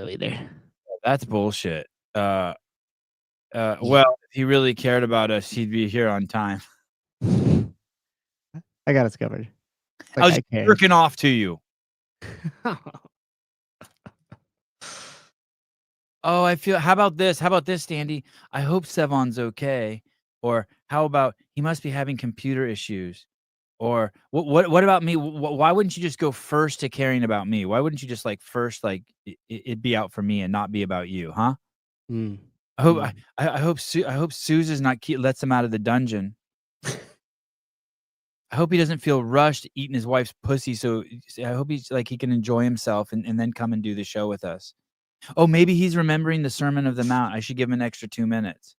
know either. That's bullshit. Well, if he really cared about us, he'd be here on time. I got us covered. I was jerking off to you. Oh, I feel. How about this? How about this, Standy? I hope Sevon's okay. Or how about he must be having computer issues? Or what about me? Why wouldn't you just go first to caring about me? Why wouldn't you just like first like it be out for me and not be about you, huh? Mm. I hope I hope Suze not lets him out of the dungeon. I hope he doesn't feel rushed eating his wife's pussy. So I hope he's like he can enjoy himself and then come and do the show with us. Oh, maybe he's remembering the Sermon of the Mount. I should give him an extra 2 minutes.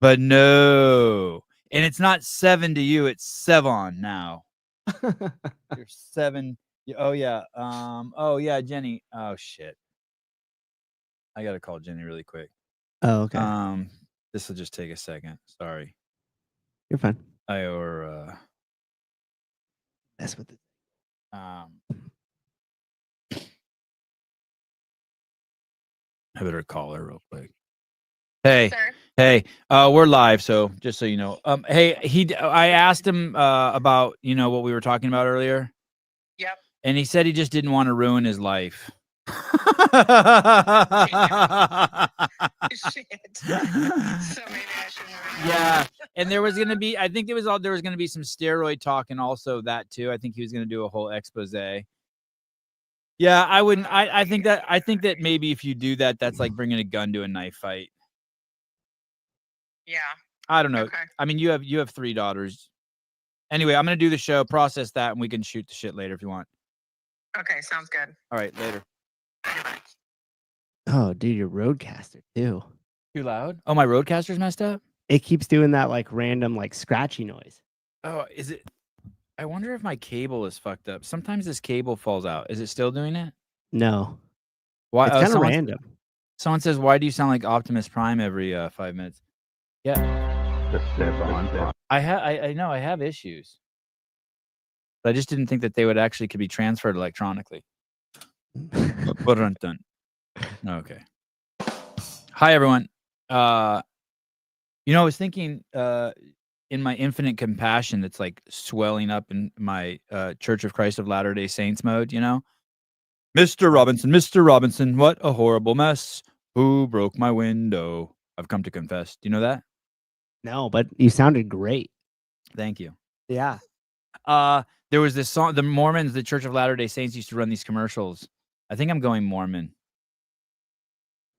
But no. And it's not 7 to you, it's Sevon now. You're 7. Oh yeah. Oh yeah, Jenny. Oh shit. I gotta call Jenny really quick. Oh, okay. This will just take a second. Sorry. You're fine. Mess with it. I better call her real quick. Hey, hey, we're live, so just so you know. Hey, I asked him about what we were talking about earlier. Yep. And he said he just didn't want to ruin his life. Shit. So maybe I shouldn't have. Yeah, and there was gonna be, I think there was gonna be some steroid talk and also that too. I think he was gonna do a whole expose. Yeah, I wouldn't. I think that maybe if you do that, that's like bringing a gun to a knife fight. Yeah. I don't know. Okay. I mean, you have 3 daughters. Anyway, I'm gonna do the show, process that, and we can shoot the shit later if you want. Okay, sounds good. All right, later. Oh, dude, your Roadcaster too. Too loud? Oh, my Roadcaster's messed up? It keeps doing that like random like scratchy noise. Oh, is it? I wonder if my cable is fucked up. Sometimes this cable falls out. Is it still doing it? No. Why? It's kind of random. Someone says, "Why do you sound like Optimus Prime every 5 minutes?" Yeah. I know I have issues. But I just didn't think that they could be transferred electronically. Okay. Hi everyone. I was thinking in my infinite compassion that's like swelling up in my Church of Christ of Latter-day Saints mode, Mr. Robinson, what a horrible mess. Who broke my window? I've come to confess. Do you know that? No, but you sounded great. Thank you. Yeah. There was this song, the Mormons, the Church of Latter-day Saints used to run these commercials. I think I'm going Mormon.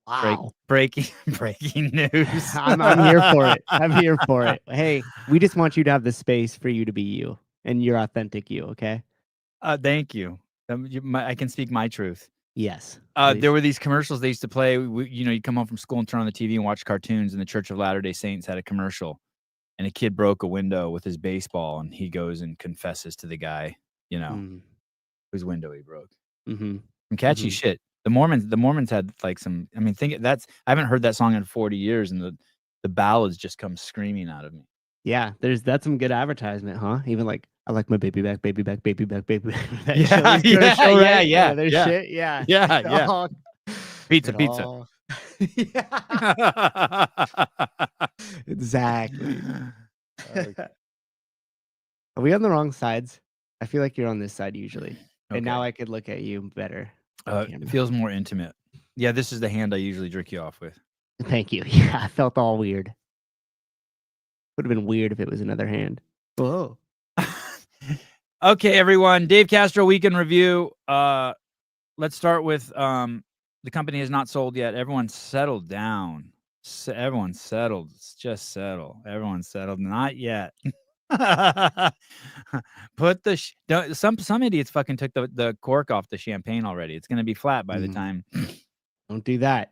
Wow. Breaking news. I'm here for it. I'm here for it. Hey, we just want you to have the space for you to be you and your authentic you, okay? Thank you. I can speak my truth. Yes. There were these commercials they used to play. You'd come home from school and turn on the TV and watch cartoons, and the Church of Latter-day Saints had a commercial. And a kid broke a window with his baseball, and he goes and confesses to the guy, whose window he broke. Mm-hmm. Some catchy shit. The Mormons had like some. I mean, I haven't heard that song in 40 years, and the ballads just come screaming out of me. Yeah, that's some good advertisement, huh? Even like I like my baby back, baby back, baby back, baby back. Yeah. There's shit. Yeah. Yeah. Pizza. Exactly. Okay. Are we on the wrong sides? I feel like you're on this side usually. Okay. And now I could look at you better. It feels more intimate. Yeah, this is the hand I usually jerk you off with. Thank you. Yeah, I felt all weird. Would have been weird if it was another hand. Whoa. Okay, everyone. Dave Castro Weekend Review. Let's start with the company has not sold yet. Everyone settled down. Everyone settled. Just settle. Everyone settled. Not yet. Put some idiots fucking took the cork off the champagne already. It's gonna be flat by the time. Don't do that.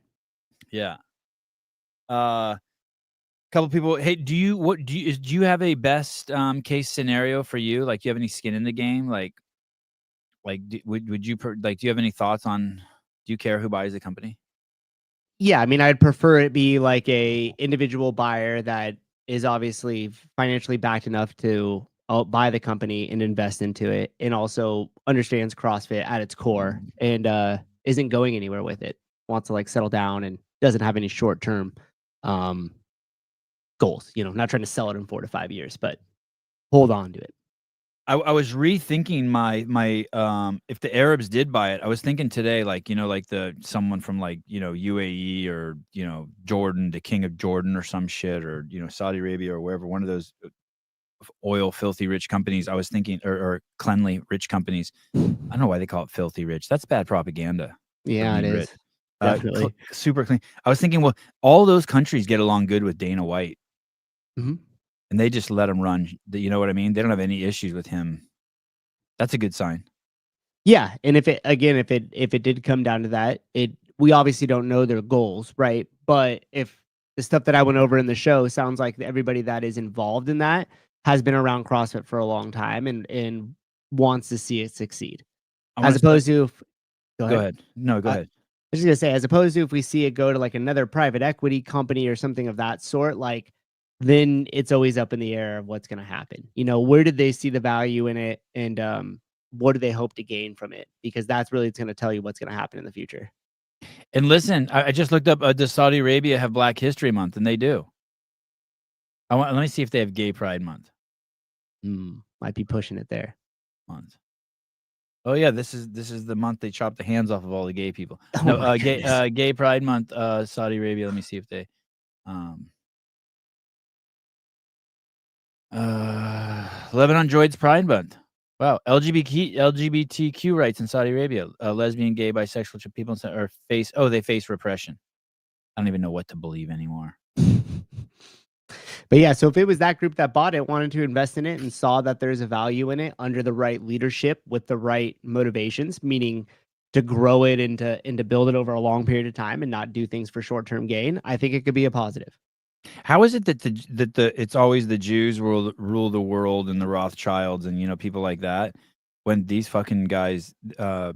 Yeah. Couple people. Hey, do you have a best case scenario for you? Like, do you have any skin in the game? Would you do you have any thoughts on? Do you care who buys the company? Yeah, I mean, I'd prefer it be like a individual buyer that is obviously financially backed enough to buy the company and invest into it, and also understands CrossFit at its core and isn't going anywhere with it. Wants to like settle down and doesn't have any short term goals. Not trying to sell it in 4 to 5 years, but hold on to it. I was rethinking my if the Arabs did buy it, I was thinking today, like, like someone from like, UAE or, Jordan, the king of Jordan or some shit, or, Saudi Arabia or wherever, one of those oil filthy rich companies. I was thinking, or cleanly rich companies. I don't know why they call it filthy rich. That's bad propaganda. Yeah, it is. Rich. Definitely. Super clean. I was thinking, well, all those countries get along good with Dana White. Mhm. And they just let him run. You know what I mean? They don't have any issues with him. That's a good sign. Yeah, and if it did come down to that, we obviously don't know their goals, right? But if the stuff that I went over in the show sounds like everybody that is involved in that has been around CrossFit for a long time and wants to see it succeed. As opposed to go ahead. No, go ahead. I was just gonna say, as opposed to if we see it go to like another private equity company or something of that sort, like then it's always up in the air of what's gonna happen. Where did they see the value in it, and what do they hope to gain from it? Because that's really going to tell you what's going to happen in the future. And listen, I just looked up, does Saudi Arabia have Black History Month? And they do. Let me see if they have Gay Pride Month. Might be pushing it there. Month. Oh yeah, this is the month they chop the hands off of all the gay people. Oh No, Gay Pride Month, Saudi Arabia. Let me see if they Lebanon Droids Pride Month. Wow, LGBTQ rights in Saudi Arabia. Lesbian, gay, bisexual people they face repression. I don't even know what to believe anymore. But yeah, so if it was that group that bought it, wanted to invest in it, and saw that there's a value in it under the right leadership with the right motivations, meaning to grow it and to build it over a long period of time and not do things for short-term gain, I think it could be a positive. How is it that it's always the Jews rule the world and the Rothschilds and people like that, when these fucking guys, the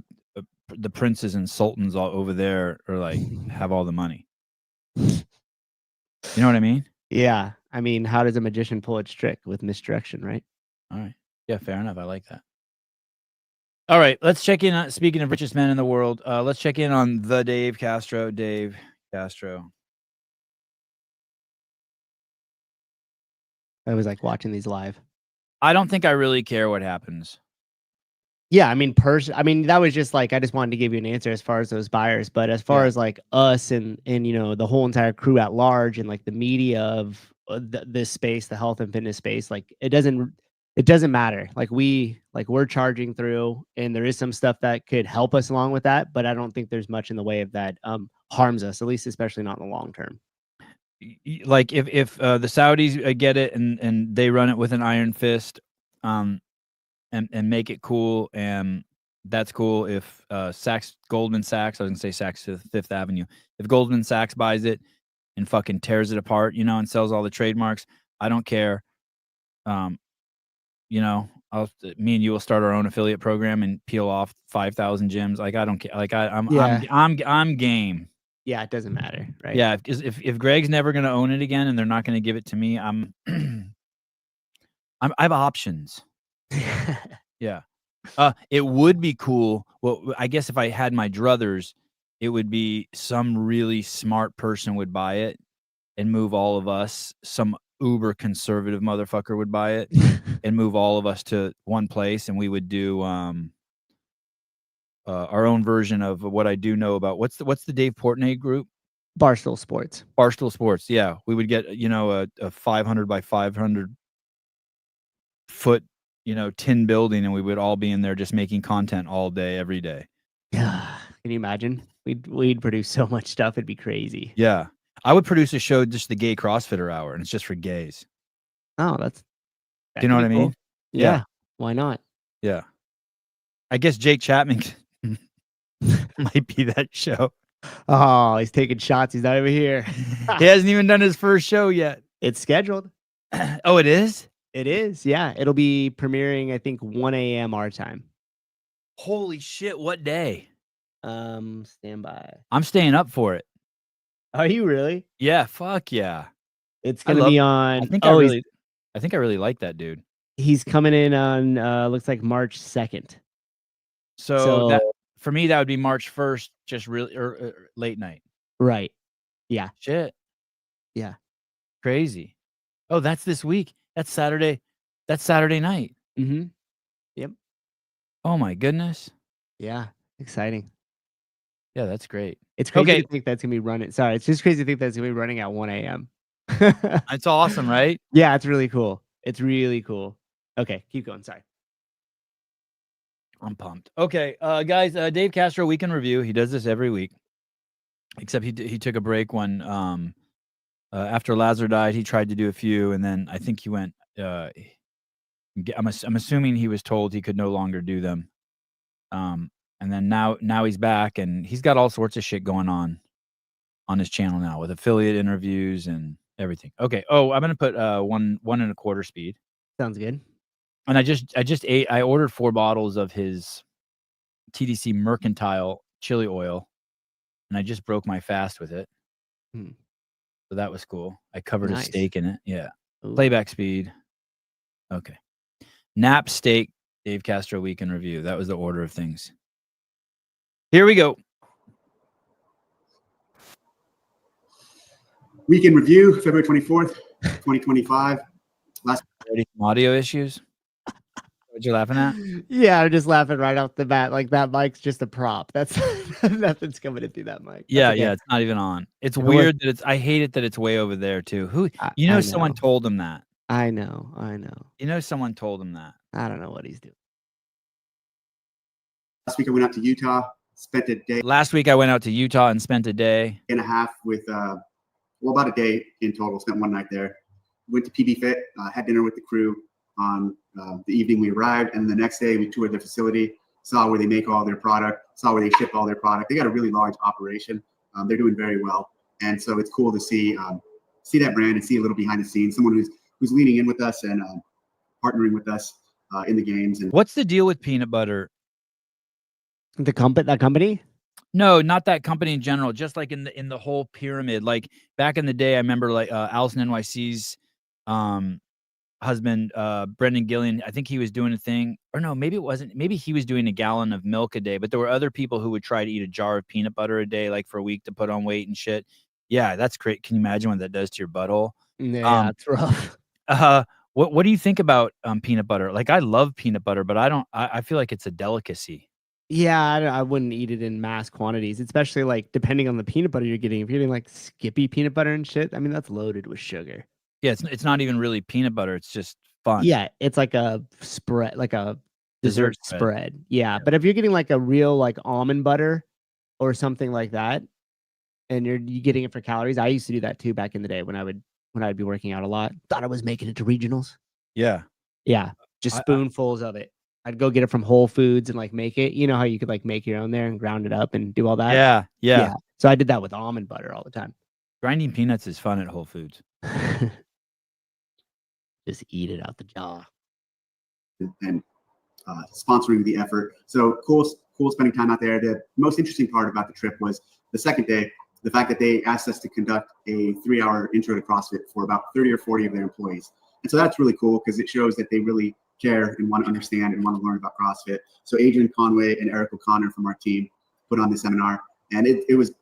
princes and sultans all over there are like have all the money? You know what I mean? Yeah, I mean, how does a magician pull its trick? With misdirection, right? All right, yeah, fair enough. I like that. All right, let's check in on, speaking of richest men in the world, let's check in on the Dave Castro. Dave Castro. I was like watching these live. I don't think I really care what happens. Yeah, I mean, that was just like, I just wanted to give you an answer as far as those buyers, but as far as like us and the whole entire crew at large and like the media of this space, the health and fitness space, like it doesn't matter. Like we're charging through, and there is some stuff that could help us along with that, but I don't think there's much in the way of that harms us, at least especially not in the long term. Like if the Saudis get it and they run it with an iron fist, and make it cool, and that's cool. If Goldman Sachs, I was gonna say Saks Fifth Avenue, if Goldman Sachs buys it and fucking tears it apart, and sells all the trademarks, I don't care. Me and you will start our own affiliate program and peel off 5,000 gyms. Like I don't care. Like I'm game. Yeah, it doesn't matter, right? Yeah, if Greg's never gonna own it again and they're not gonna give it to me, I have options. Yeah. It would be cool. Well, I guess if I had my druthers, it would be some really smart person would buy it and move all of us. Some uber conservative motherfucker would buy it and move all of us to one place, and we would do our own version of what I do know about what's the Dave Portnoy group? Barstool Sports. Barstool Sports. Yeah, we would get a 500 by 500 foot tin building, and we would all be in there just making content all day, every day. Yeah. Can you imagine? We'd produce so much stuff. It'd be crazy. Yeah. I would produce a show, just the Gay CrossFitter Hour, and it's just for gays. Oh, do you know what I mean? Cool. Yeah. Why not? Yeah. I guess Jake Chapman might be that show. Oh, he's taking shots. He's not even here. He hasn't even done his first show yet. It's scheduled. Oh, it is? It is. Yeah. It'll be premiering, I think, 1 a.m. our time. Holy shit. What day? Stand by. I'm staying up for it. Are you really? Yeah. Fuck yeah. It's going to be on. I think I really like that dude. He's coming in on, looks like March 2nd. So that for me, that would be March 1st, just really or late night. Right. Yeah. Shit. Yeah. Crazy. Oh, that's this week. That's Saturday. That's Saturday night. Mm-hmm. Yep. Oh my goodness. Yeah. Exciting. Yeah, that's great. It's crazy Okay. to think that's gonna be running. Sorry, it's just crazy to think that's gonna be running at 1 a.m. It's awesome, right? Yeah, it's really cool. It's really cool. Okay, keep going. Sorry. I'm pumped. Okay, guys, Dave Castro Week in Review. He does this every week, except he took a break when after Lazar died. He tried to do a few, and then I think he went. I'm assuming he was told he could no longer do them. And then now he's back, and he's got all sorts of shit going on his channel now with affiliate interviews and everything. Okay. Oh, I'm gonna put 1.25 speed. Sounds good. And I ordered 4 bottles of his TDC Mercantile chili oil, and I just broke my fast with it. So that was cool. I covered a steak in it. Yeah. Ooh. Playback speed. Okay. Nap steak, Dave Castro Week in Review. That was the order of things. Here we go. Week in Review, February 24th, 2025. Already some audio issues. What you laughing at? Yeah, I'm just laughing right off the bat. Like that mic's just a prop. That's nothing's coming through that mic. Yeah, okay. yeah, it's not even on. It's It weird that it's. I hate it that it's way over there too. Who I someone know. told him that. I know. Someone told him that. I don't know what he's doing. Last week I went out to Utah, spent a day Last week I went out to Utah and spent a day and a half with, about a day in total. Spent one night there. Went to BIRTHFIT, had dinner with the crew on the evening we arrived, and the next day we toured the facility, saw where they make all their product, saw where they ship all their product. They got a really large operation. They're doing very well, and so it's cool to see that brand and see a little behind the scenes. Someone who's leaning in with us and partnering with us in the games. And what's the deal with peanut butter? That company? No, not that company in general. Just like in the whole pyramid. Like back in the day, I remember like Allison NYC's husband, Brendan Gillian. I think he was doing a thing, or no, maybe it wasn't. Maybe he was doing a gallon of milk a day. But there were other people who would try to eat a jar of peanut butter a day, like for a week to put on weight and shit. Yeah, that's great. Can you imagine what that does to your butthole? Yeah, it's rough. What do you think about peanut butter? Like I love peanut butter, but I feel like it's a delicacy. Yeah, I wouldn't eat it in mass quantities, especially like depending on the peanut butter you're getting. If you're getting like Skippy peanut butter and shit, I mean that's loaded with sugar. Yeah, it's not even really peanut butter. It's just fun. Yeah, it's like a spread, like a dessert spread. Yeah, Yeah. but if you're getting like a real like almond butter or something like that, and you're getting it for calories, I used to do that too back in the day when I'd be working out a lot. Thought I was making it to regionals. Yeah. Yeah, just spoonfuls of it. I'd go get it from Whole Foods and like make it. You know how you could like make your own there and ground it up and do all that? Yeah. So I did that with almond butter all the time. Grinding peanuts is fun at Whole Foods. Just eat it out the jaw. and sponsoring the effort. So cool spending time out there. The most interesting part about the trip was the second day, the fact that they asked us to conduct a 3-hour intro to CrossFit for about 30 or 40 of their employees. And so that's really cool because it shows that they really care and want to understand and want to learn about CrossFit. So Adrian Conway and Eric O'Connor from our team put on the seminar, and it was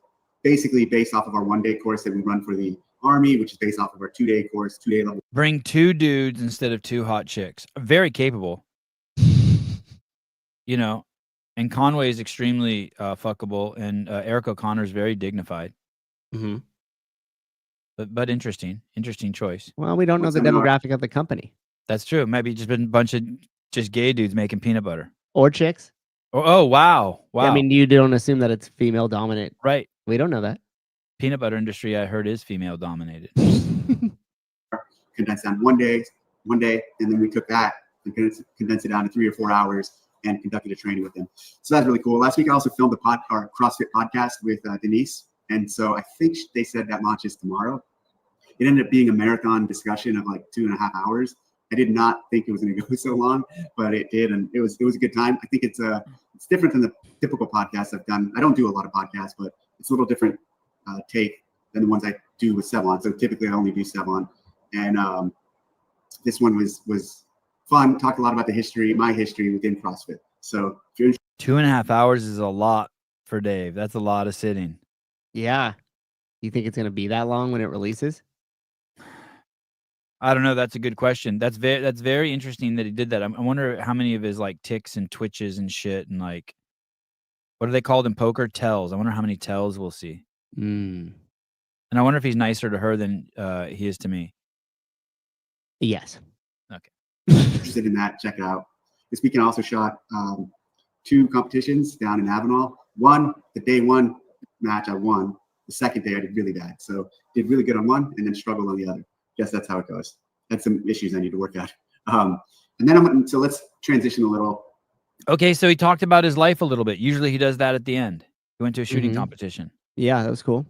basically based off of our 1-day course that we run for the Army, which is based off of our 2-day course, 2-day level. Bring 2 dudes instead of 2 hot chicks. Very capable. And Conway is extremely fuckable, and Eric O'Connor is very dignified. Mm-hmm. But interesting choice. Well, we don't know the demographic of the company. That's true. Maybe just been a bunch of just gay dudes making peanut butter or chicks. Oh wow. I mean, you don't assume that it's female dominant, right? We don't know that. Peanut butter industry, I heard, is female dominated. Condensed down one day, and then we took that and condensed it down to 3 or 4 hours and conducted a training with them. So that's really cool. Last week I also filmed our CrossFit podcast with Denise, and so I think they said that launches tomorrow. It ended up being a marathon discussion of like 2.5 hours. I did not think it was going to go so long, but it did, and it was a good time. I think it's different than the typical podcasts I've done. I don't do a lot of podcasts, but it's a little different take than the ones I do with Sevon. So typically I only do Sevon, and this one was fun. Talked a lot about my history within CrossFit. So if you're interested, 2.5 hours is a lot for Dave. That's a lot of sitting. Yeah. You think it's going to be that long when it releases? I don't know. That's a good question. That's very interesting that he did that. I wonder how many of his like ticks and twitches and shit and like, what are they called in poker? Tells. I wonder how many tells we'll see. Mm. And I wonder if he's nicer to her than he is to me. Yes. Okay. Interested in that, check it out. This weekend I also shot 2 competitions down in Avenal. One, the day 1 match I won. The second day I did really bad. So did really good on one and then struggled on the other. Guess that's how it goes. Had some issues I need to work out. And then so let's transition a little. Okay, so he talked about his life a little bit. Usually he does that at the end. He went to a shooting competition. Yeah, that was cool.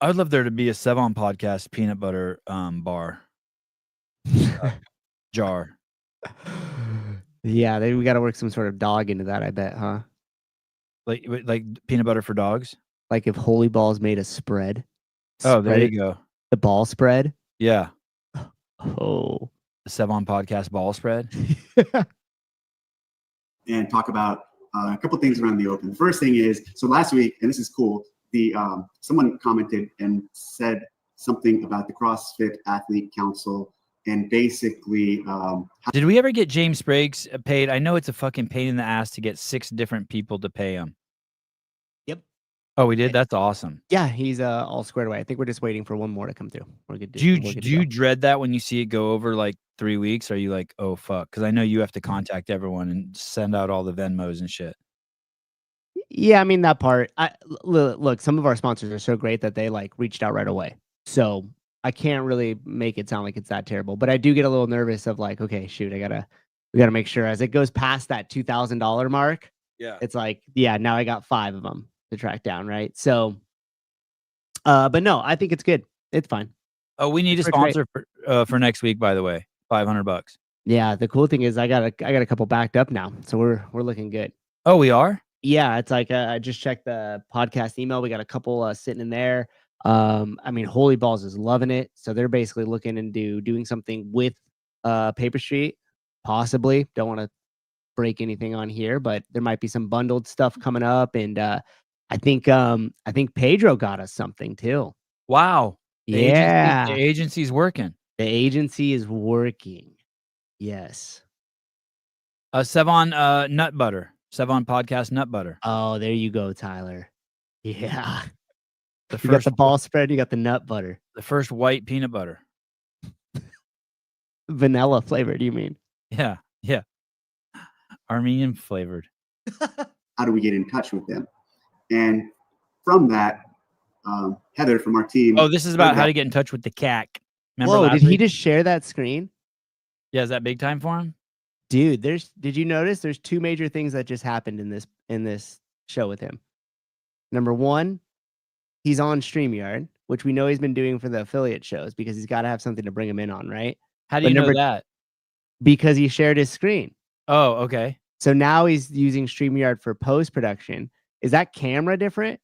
I'd love there to be a Sevon podcast peanut butter bar. Jar. Yeah, we got to work some sort of dog into that, I bet, huh? Like peanut butter for dogs? Like if Holy Balls made a spread. Oh, there Spread you go. The ball spread. Yeah. Oh. The Sevon podcast ball spread. And talk about a couple things around the open. The first thing is, so last week, and this is cool, someone commented and said something about the CrossFit Athlete Council and basically did we ever get James Spriggs paid? I know it's a fucking pain in the ass to get 6 different people to pay him. Yep. Oh, we did? That's awesome. Yeah, he's all squared away. I think we're just waiting for one more to come through. We're good. Do you dread that when you see it go over like 3 weeks? Are you like, oh fuck? Because I know you have to contact everyone and send out all the Venmos and shit. Yeah, I mean that part. Look, some of our sponsors are so great that they like reached out right away. So I can't really make it sound like it's that terrible, but I do get a little nervous of like, okay, shoot, we gotta make sure as it goes past that $2,000 mark. Yeah, it's like, yeah, now I got 5 of them to track down, right? So, but no, I think it's good. It's fine. Oh, we need a sponsor for next week, by the way. $500. Yeah, the cool thing is I got a couple backed up now, so we're looking good. Oh, we are? Yeah, it's like I just checked the podcast email. We got a couple sitting in there. I mean, Holy Balls is loving it, so they're basically looking into doing something with Paper Street, possibly. Don't want to break anything on here, but there might be some bundled stuff coming up, and I think Pedro got us something too. Wow. The Yeah, agency's working. the agency is working. Yes. Sevon nut butter. Sevon podcast nut butter. Oh, there you go, Tyler. Yeah. The You got first the ball spread, you got the nut butter. the first white peanut butter. Vanilla flavored, you mean? Yeah, yeah. Armenian flavored. how do we get in touch with them? And from that, Heather from our team. Oh, this is about how to get in touch with the CAC. Remember Whoa, last did he week? just share that screen? Yeah, is that big time for him? Dude, did you notice there's 2 major things that just happened in this show with him? Number 1, he's on StreamYard, which we know he's been doing for the affiliate shows because he's got to have something to bring him in on, right? How do you know that? Because he shared his screen. Oh, okay. So now he's using StreamYard for post-production. Is that camera different?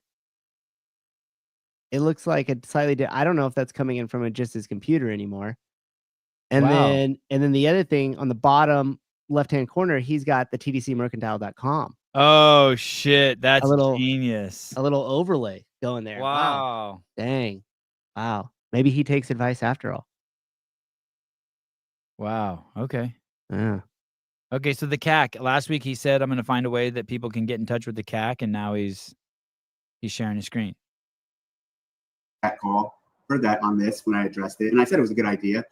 It looks like a slightly I don't know if that's coming in from just his computer anymore. And Wow. then the other thing on the bottom left-hand corner, he's got the tdcmercantile.com. Oh shit, that's little- genius. A little overlay going there. Wow. Dang. Wow. Maybe he takes advice after all. Wow. Okay. Yeah. Okay, so the CAC. Last week he said I'm going to find a way that people can get in touch with the CAC, and now he's sharing his screen. That call, heard that on this when I addressed it, and I said it was a good idea.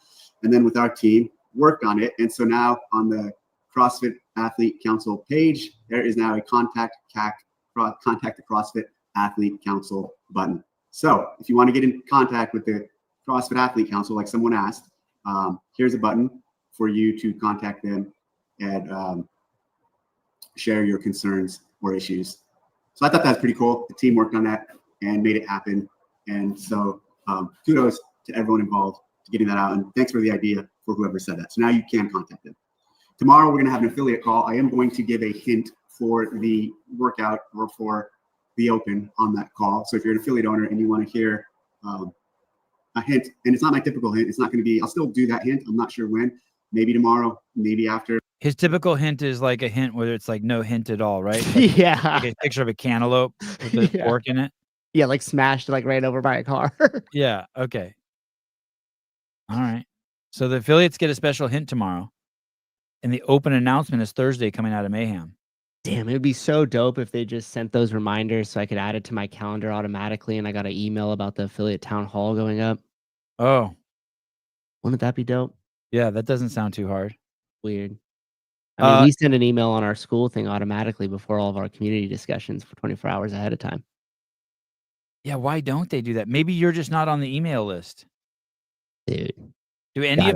And then with our team, worked on it. And so now on the CrossFit Athlete Council page, there is now a contact the CrossFit Athlete Council button. So if you want to get in contact with the CrossFit Athlete Council, like someone asked, here's a button for you to contact them and share your concerns or issues. So I thought that was pretty cool. The team worked on that and made it happen. And so kudos to everyone involved to getting that out. And thanks for the idea for whoever said that. So now you can contact them. Tomorrow, we're going to have an affiliate call. I am going to give a hint for the workout or for the open on that call. So if you're an affiliate owner and you want to hear a hint, and it's not my typical hint, it's not going to be, I'll still do that hint. I'm not sure when, maybe tomorrow, maybe after. His typical hint is like a hint where it's like no hint at all, right? Like, Yeah. like a picture of a cantaloupe with the Yeah. fork in it. Yeah, like smashed, like ran over by a car. Yeah. Okay. All right. So the affiliates get a special hint tomorrow, and the open announcement is Thursday coming out of Mayhem. Damn, it would be so dope if they just sent those reminders so I could add it to my calendar automatically and I got an email about the affiliate town hall going up. Oh, Wouldn't that be dope? yeah. That doesn't sound too hard. Weird. I mean, Uh, we send an email on our school thing automatically before all of our community discussions for 24 hours ahead of time. Yeah. Why don't they do that? Maybe you're just not on the email list. Dude. Do any Got it.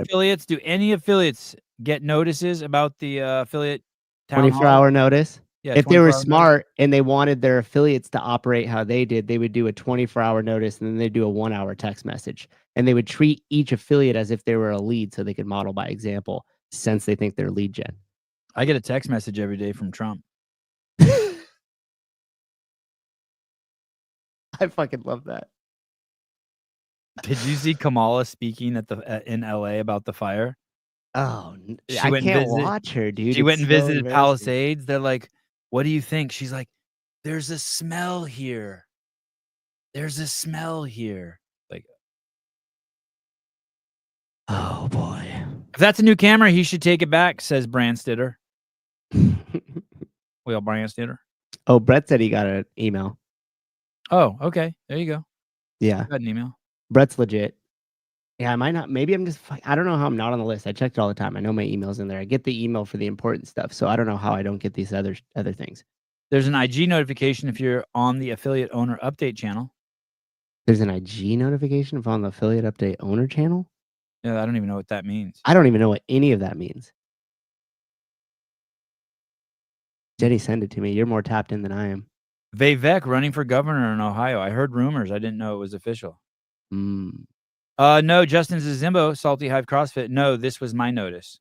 affiliates get notices about the affiliate town 24 hall? hour notice. Yeah. If they were 24-hour notice? smart and they wanted their affiliates to operate how they did, they would do a 24-hour notice and then they'd do a 1-hour text message. And they would treat each affiliate as if they were a lead so they could model by example since they think they're lead gen. I get a text message every day from Trump. I fucking love that. Did you see Kamala speaking at the in LA about the fire? Oh, She I went and can't visit- watch her, dude. She went It's and so visited embarrassing. Palisades. They're like, "What do you think?" She's like, "There's a smell here. There's a smell here." Like, Oh boy. if that's a new camera, he should take it back, says Brandstetter. Will Brandstetter. Oh, Brett said he got an email. Oh, okay. There you go. Yeah, Got an email. Brett's legit. Yeah, I might not. Maybe I'm just. I don't know how I'm not on the list. I checked it all the time. I know my email's in there. I get the email for the important stuff, so I don't know how I don't get these other things. There's an IG notification if you're on the affiliate owner update channel. There's an IG notification if on the affiliate update owner channel. Yeah, I don't even know what that means. I don't even know what any of that means. Jenny, send it to me. You're more tapped in than I am. Vivek running for governor in Ohio. I heard rumors. I didn't know it was official. Mm. No, Justin Zimbo, Salty Hive CrossFit. No, this was my notice.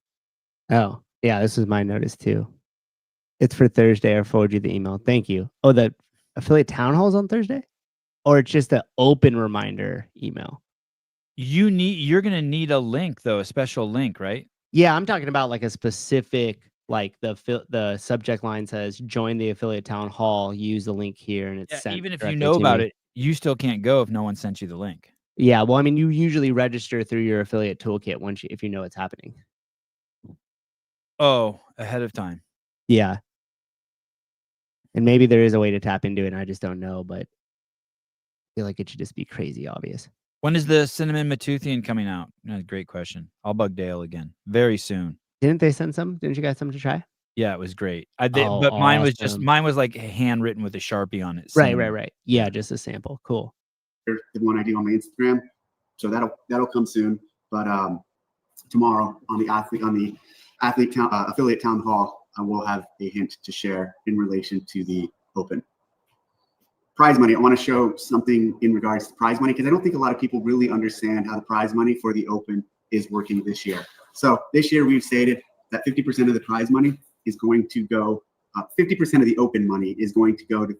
Oh, yeah, this is my notice too. It's for Thursday. I forwarded you the email. Thank you. Oh, the affiliate town hall's on Thursday? Or it's just an open reminder email? You're gonna need a link though, a special link, right? Yeah, I'm talking about like a specific, like the subject line says join the affiliate town hall, use the link here, and it's Yeah, sent. even if you directly know to about me. it, you still can't go if no one sent you the link. Yeah, well, I mean, you usually register through your affiliate toolkit once if you know it's happening. Oh, ahead of time. Yeah. And maybe there is a way to tap into it, and I just don't know, but I feel like it should just be crazy obvious. When is the Cinnamon Matoothian coming out? Great question. I'll bug Dale again. Very soon. Didn't they send some? Didn't you guys some to try? Yeah, it was great. But Oh, mine was just awesome. mine was like handwritten with a Sharpie on it. Right. Cinnamon. Yeah, just a sample. Cool. The one I do on my Instagram, so that'll come soon. But tomorrow on the affiliate town hall, I will have a hint to share in relation to the open prize money. I want to show something in regards to prize money because I don't think a lot of people really understand how the prize money for the open is working this year. So this year we've stated that 50% of the prize money is going to go, 50% of the open money is going to go to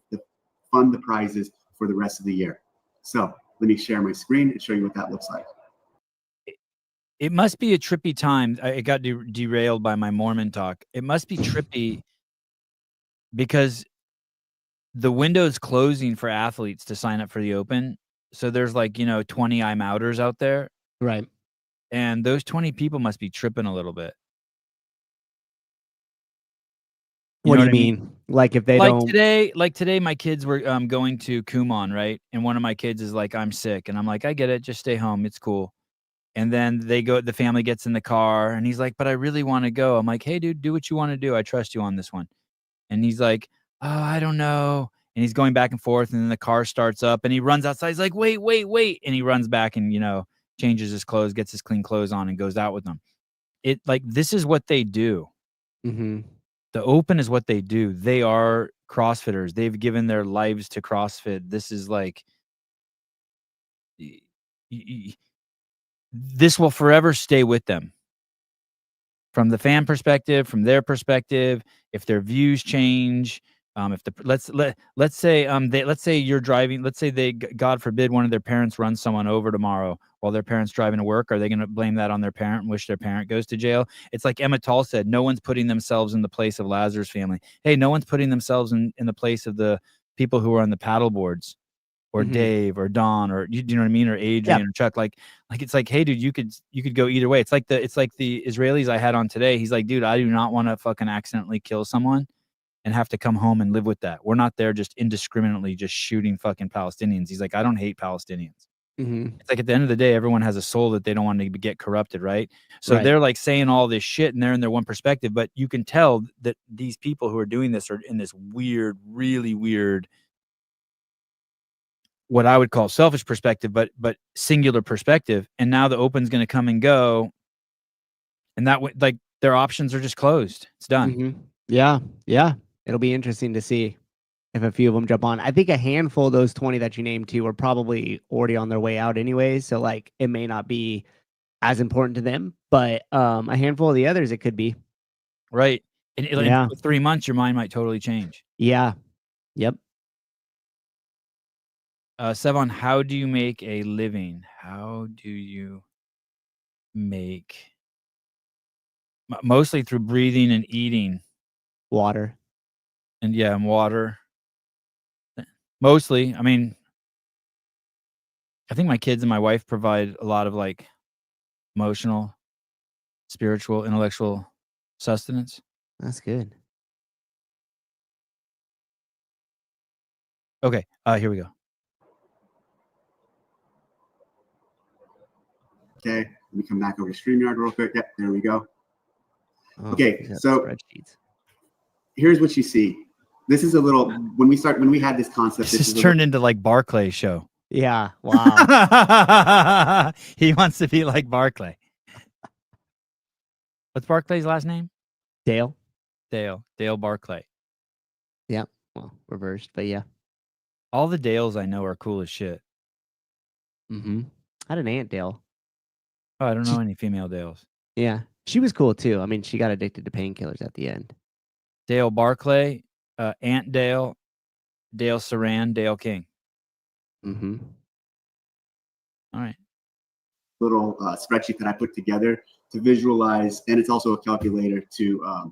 fund the prizes for the rest of the year. So let me share my screen and show you what that looks like. It must be a trippy time. It got derailed by my Mormon talk. It must be trippy because the window's closing for athletes to sign up for the open. So there's 20 I'm outers out there. Right. And those 20 people must be tripping a little bit. What do you I mean? Like if they don't today, my kids were going to Kumon, right? And one of my kids is like, I'm sick. And I'm like, I get it. Just stay home. It's cool. And then the family gets in the car and he's like, but I really want to go. I'm like, hey, dude, do what you want to do. I trust you on this one. And he's like, oh, I don't know. And he's going back and forth. And then the car starts up and he runs outside. He's like, wait. And he runs back and, changes his clothes, gets his clean clothes on and goes out with them. This is what they do. Mm-hmm. The open is what they do. They are CrossFitters. They've given their lives to CrossFit. This is this will forever stay with them. From the fan perspective, from their perspective, if their views change, If the let's say you're driving, let's say they, God forbid, one of their parents runs someone over tomorrow while their parents driving to work. Are they going to blame that on their parent and wish their parent goes to jail? It's like Emmett Tull said, no one's putting themselves in the place of Lazarus' family. Hey, no one's putting themselves in the place of the people who are on the paddle boards, or Dave or Don, or you know what I mean, or Adrian or Chuck. Like it's like, hey, dude, you could go either way. It's like the Israelis I had on today. He's like, dude, I do not want to fucking accidentally kill someone and have to come home and live with that. We're not there just indiscriminately just shooting fucking Palestinians. He's like, I don't hate Palestinians. It's like at the end of the day, everyone has a soul that they don't want to get corrupted, right? So they're like saying all this shit and they're in their one perspective, but you can tell that these people who are doing this are in this weird, really weird, what I would call selfish perspective, but singular perspective. And now the open's going to come and go, and that like their options are just closed. It's done. Yeah. It'll be interesting to see if a few of them jump on. I think a handful of those 20 that you named too are probably already on their way out anyways. So like it may not be as important to them, but a handful of the others, it could be. Right. And in 3 months, your mind might totally change. Yeah. Yep. Sevon, how do you make a living? How do you make? Mostly through breathing and eating. Water. And water. Mostly. I mean, I think my kids and my wife provide a lot of like emotional, spiritual, intellectual sustenance. That's good. Okay. Here we go. Okay, let me come back over to StreamYard real quick. Yep, there we go. Oh, okay, so here's what you see. This is a little, when we had this concept. This turned into like Barclay's show. Yeah, wow. He wants to be like Barclay. What's Barclay's last name? Dale Barclay. Yeah, well, reversed, but yeah. All the Dales I know are cool as shit. I had an aunt Dale. Oh, I don't know any female Dales. Yeah, she was cool too. I mean, she got addicted to painkillers at the end. Dale Barclay, Aunt Dale, Dale Saran, Dale King. All right. Little spreadsheet that I put together to visualize, and it's also a calculator to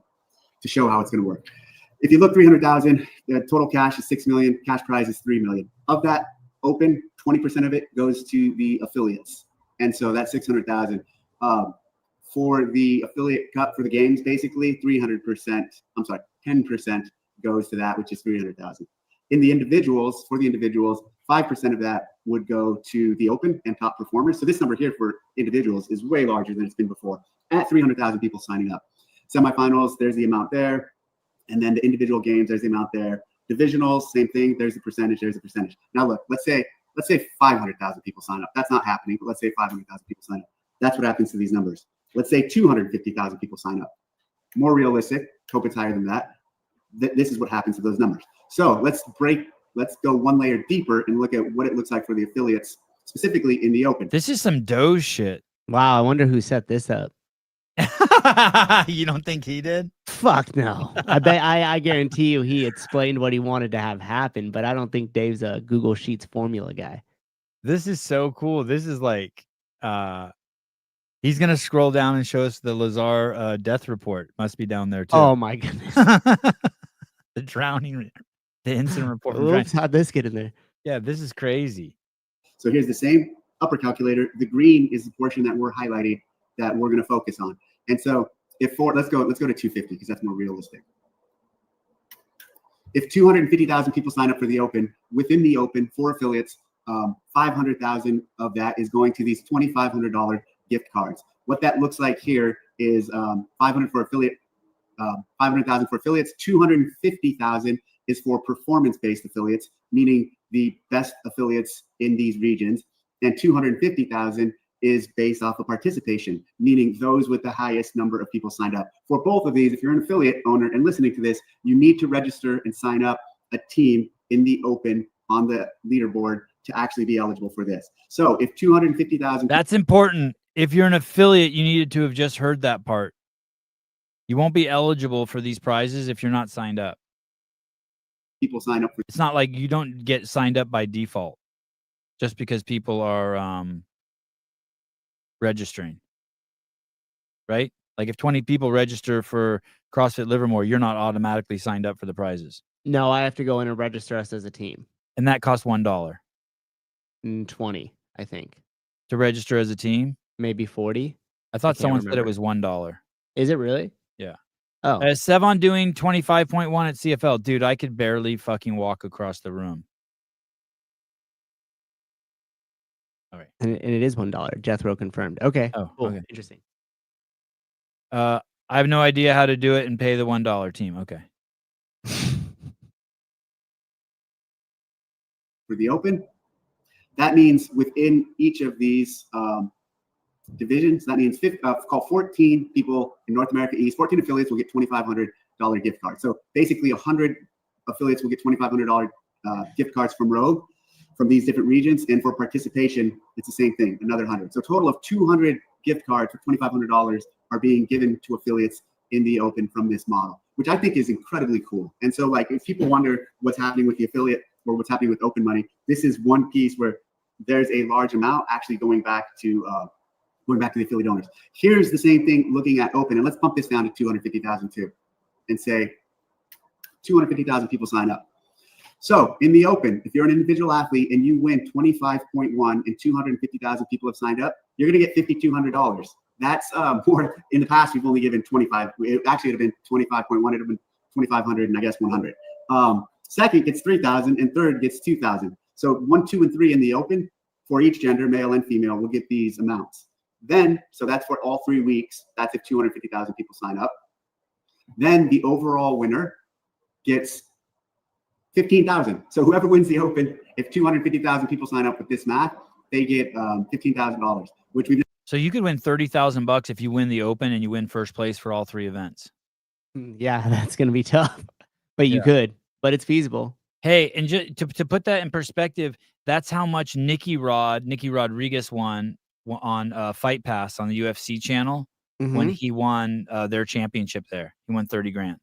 show how it's going to work. If you look, 300,000, the total cash is 6 million. Cash prize is 3 million. Of that open, 20% of it goes to the affiliates. And so that's 600,000. For the affiliate cut for the games, basically 10% goes to that, which is 300,000. For the individuals, 5% of that would go to the open and top performers. So this number here for individuals is way larger than it's been before, at 300,000 people signing up. Semifinals, there's the amount there. And then the individual games, there's the amount there. Divisionals, same thing. There's the percentage. Now look, let's say 500,000 people sign up. That's not happening, but let's say 500,000 people sign up. That's what happens to these numbers. Let's say 250,000 people sign up. More realistic, hope it's higher than that. This is what happens to those numbers. So let's go one layer deeper and look at what it looks like for the affiliates, specifically in the open. This is some Doge shit. Wow, I wonder who set this up. You don't think he did? Fuck no. I guarantee you he explained what he wanted to have happen, but I don't think Dave's a Google Sheets formula guy. This is so cool. This is like he's gonna scroll down and show us the Lazar death report. Must be down there too. Oh my goodness. The drowning, the incident report. Oops, how'd this get in there? Yeah, this is crazy. So here's the same upper calculator. The green is the portion that we're highlighting that we're going to focus on. And so let's go to 250 because that's more realistic. If 250,000 people sign up for the open, within the open for affiliates, 500,000 of that is going to these $2,500 gift cards. What that looks like here is 500,000 for affiliates, 250,000 is for performance-based affiliates, meaning the best affiliates in these regions, and 250,000 is based off of participation, meaning those with the highest number of people signed up. For both of these, if you're an affiliate owner and listening to this, you need to register and sign up a team in the open on the leaderboard to actually be eligible for this. So if 250,000... That's important. If you're an affiliate, you needed to have just heard that part. You won't be eligible for these prizes if you're not signed up. people sign up for. It's not like you don't get signed up by default just because people are registering, right? Like if 20 people register for CrossFit Livermore, you're not automatically signed up for the prizes. No, I have to go in and register us as a team. And that costs $1 20, I think. to register as a team. Maybe 40. I thought can't someone said it remember. was $1. Is it really? Yeah. Oh, Sevon doing 25.1 at CFL. Dude, I could barely fucking walk across the room. All right. and it is $1. Jethro confirmed. Okay. Oh, Cool. okay. Interesting. I have no idea how to do it and pay the $1 team. Okay. For the open. That means within each of these divisions, that means 14 people in North America East, 14 affiliates will get $2,500 gift cards. So basically 100 affiliates will get $2,500 gift cards from Rogue, from these different regions. And for participation, it's the same thing, another 100. So a total of 200 gift cards for $2,500 are being given to affiliates in the open from this model, which I think is incredibly cool. And so like, if people wonder what's happening with the affiliate or what's happening with open money, this is one piece where there's a large amount actually going back to the affiliate owners. Here's the same thing looking at open, and let's bump this down to 250,000 too, and say 250,000 people sign up. So in the open, if you're an individual athlete and you win 25.1 and 250,000 people have signed up, you're going to get $5,200. That's more. In the past, we've only given 25. It actually would have been 25.1. It would have been 2,500, and I guess 100. Second gets 3,000, and third gets 2,000. So 1, 2, and 3 in the open for each gender, male and female, will get these amounts. Then, so that's for all 3 weeks. That's if 250,000 people sign up. Then the overall winner gets 15,000. So whoever wins the open, if 250,000 people sign up with this math, they get $15,000, which we. So you could win $30,000 if you win the open and you win first place for all 3 events. Yeah, that's going to be tough, but you could, but it's feasible. Hey, and to put that in perspective, that's how much Nikki Rodriguez won on Fight Pass on the UFC channel when he won their championship there. He won 30 grand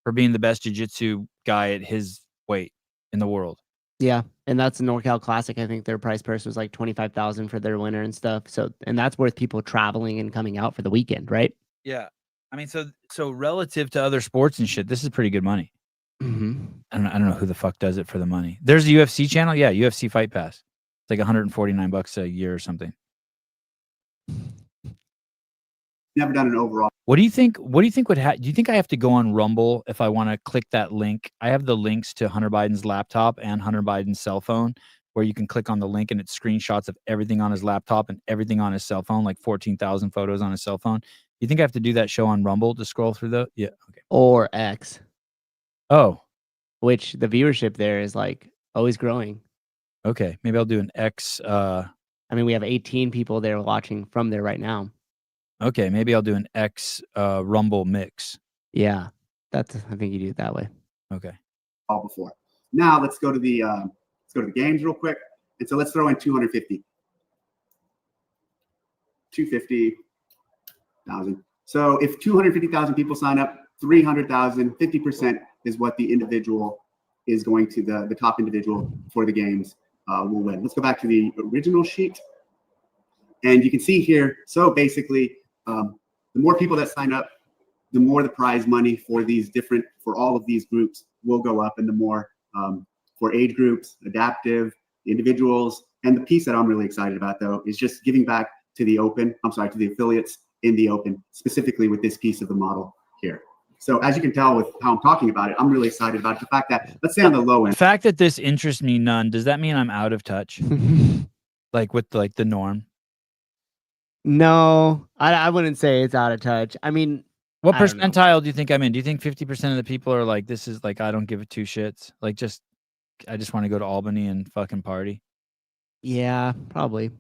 for being the best jiu-jitsu guy at his weight in the world. Yeah, and that's the NorCal Classic. I think their price purse was like 25,000 for their winner and stuff. So, and that's worth people traveling and coming out for the weekend, right? Yeah, I mean, so relative to other sports and shit, this is pretty good money. I don't know who the fuck does it for the money. There's a UFC channel. Yeah, UFC Fight Pass. It's like $149 a year or something. Never done an overall. What do you think? What do you think would happen? Do you think I have to go on Rumble if I want to click that link? I have the links to Hunter Biden's laptop and Hunter Biden's cell phone, where you can click on the link and it's screenshots of everything on his laptop and everything on his cell phone, like 14,000 photos on his cell phone. You think I have to do that show on Rumble to scroll through the? Yeah. Okay. Or X. Oh. Which the viewership there is like always growing. Okay. Maybe I'll do an X. I mean, we have 18 people there watching from there right now. Okay. Maybe I'll do an X Rumble mix. Yeah. I think you do it that way. Okay. All before. Now let's go to the games real quick. And so let's throw in 250. 250,000. So if 250,000 people sign up, 300,000, 50% is what the individual is going to, the top individual for the games will win. Let's go back to the original sheet. And you can see here, so basically, the more people that sign up, the more the prize money for all of these groups will go up, and the more for age groups, adaptive, individuals. And the piece that I'm really excited about, though, is just giving back to the affiliates in the open, specifically with this piece of the model here. So as you can tell with how I'm talking about it, I'm really excited about it. The fact that, let's say on the low end. The fact that this interests me none, does that mean I'm out of touch? Like with like the norm? No, I wouldn't say it's out of touch. I mean, what I don't know. percentile do you think I'm in? Do you think 50% of the people are like, this is like, I don't give a two shits? Like, I just want to go to Albany and fucking party? Yeah, probably.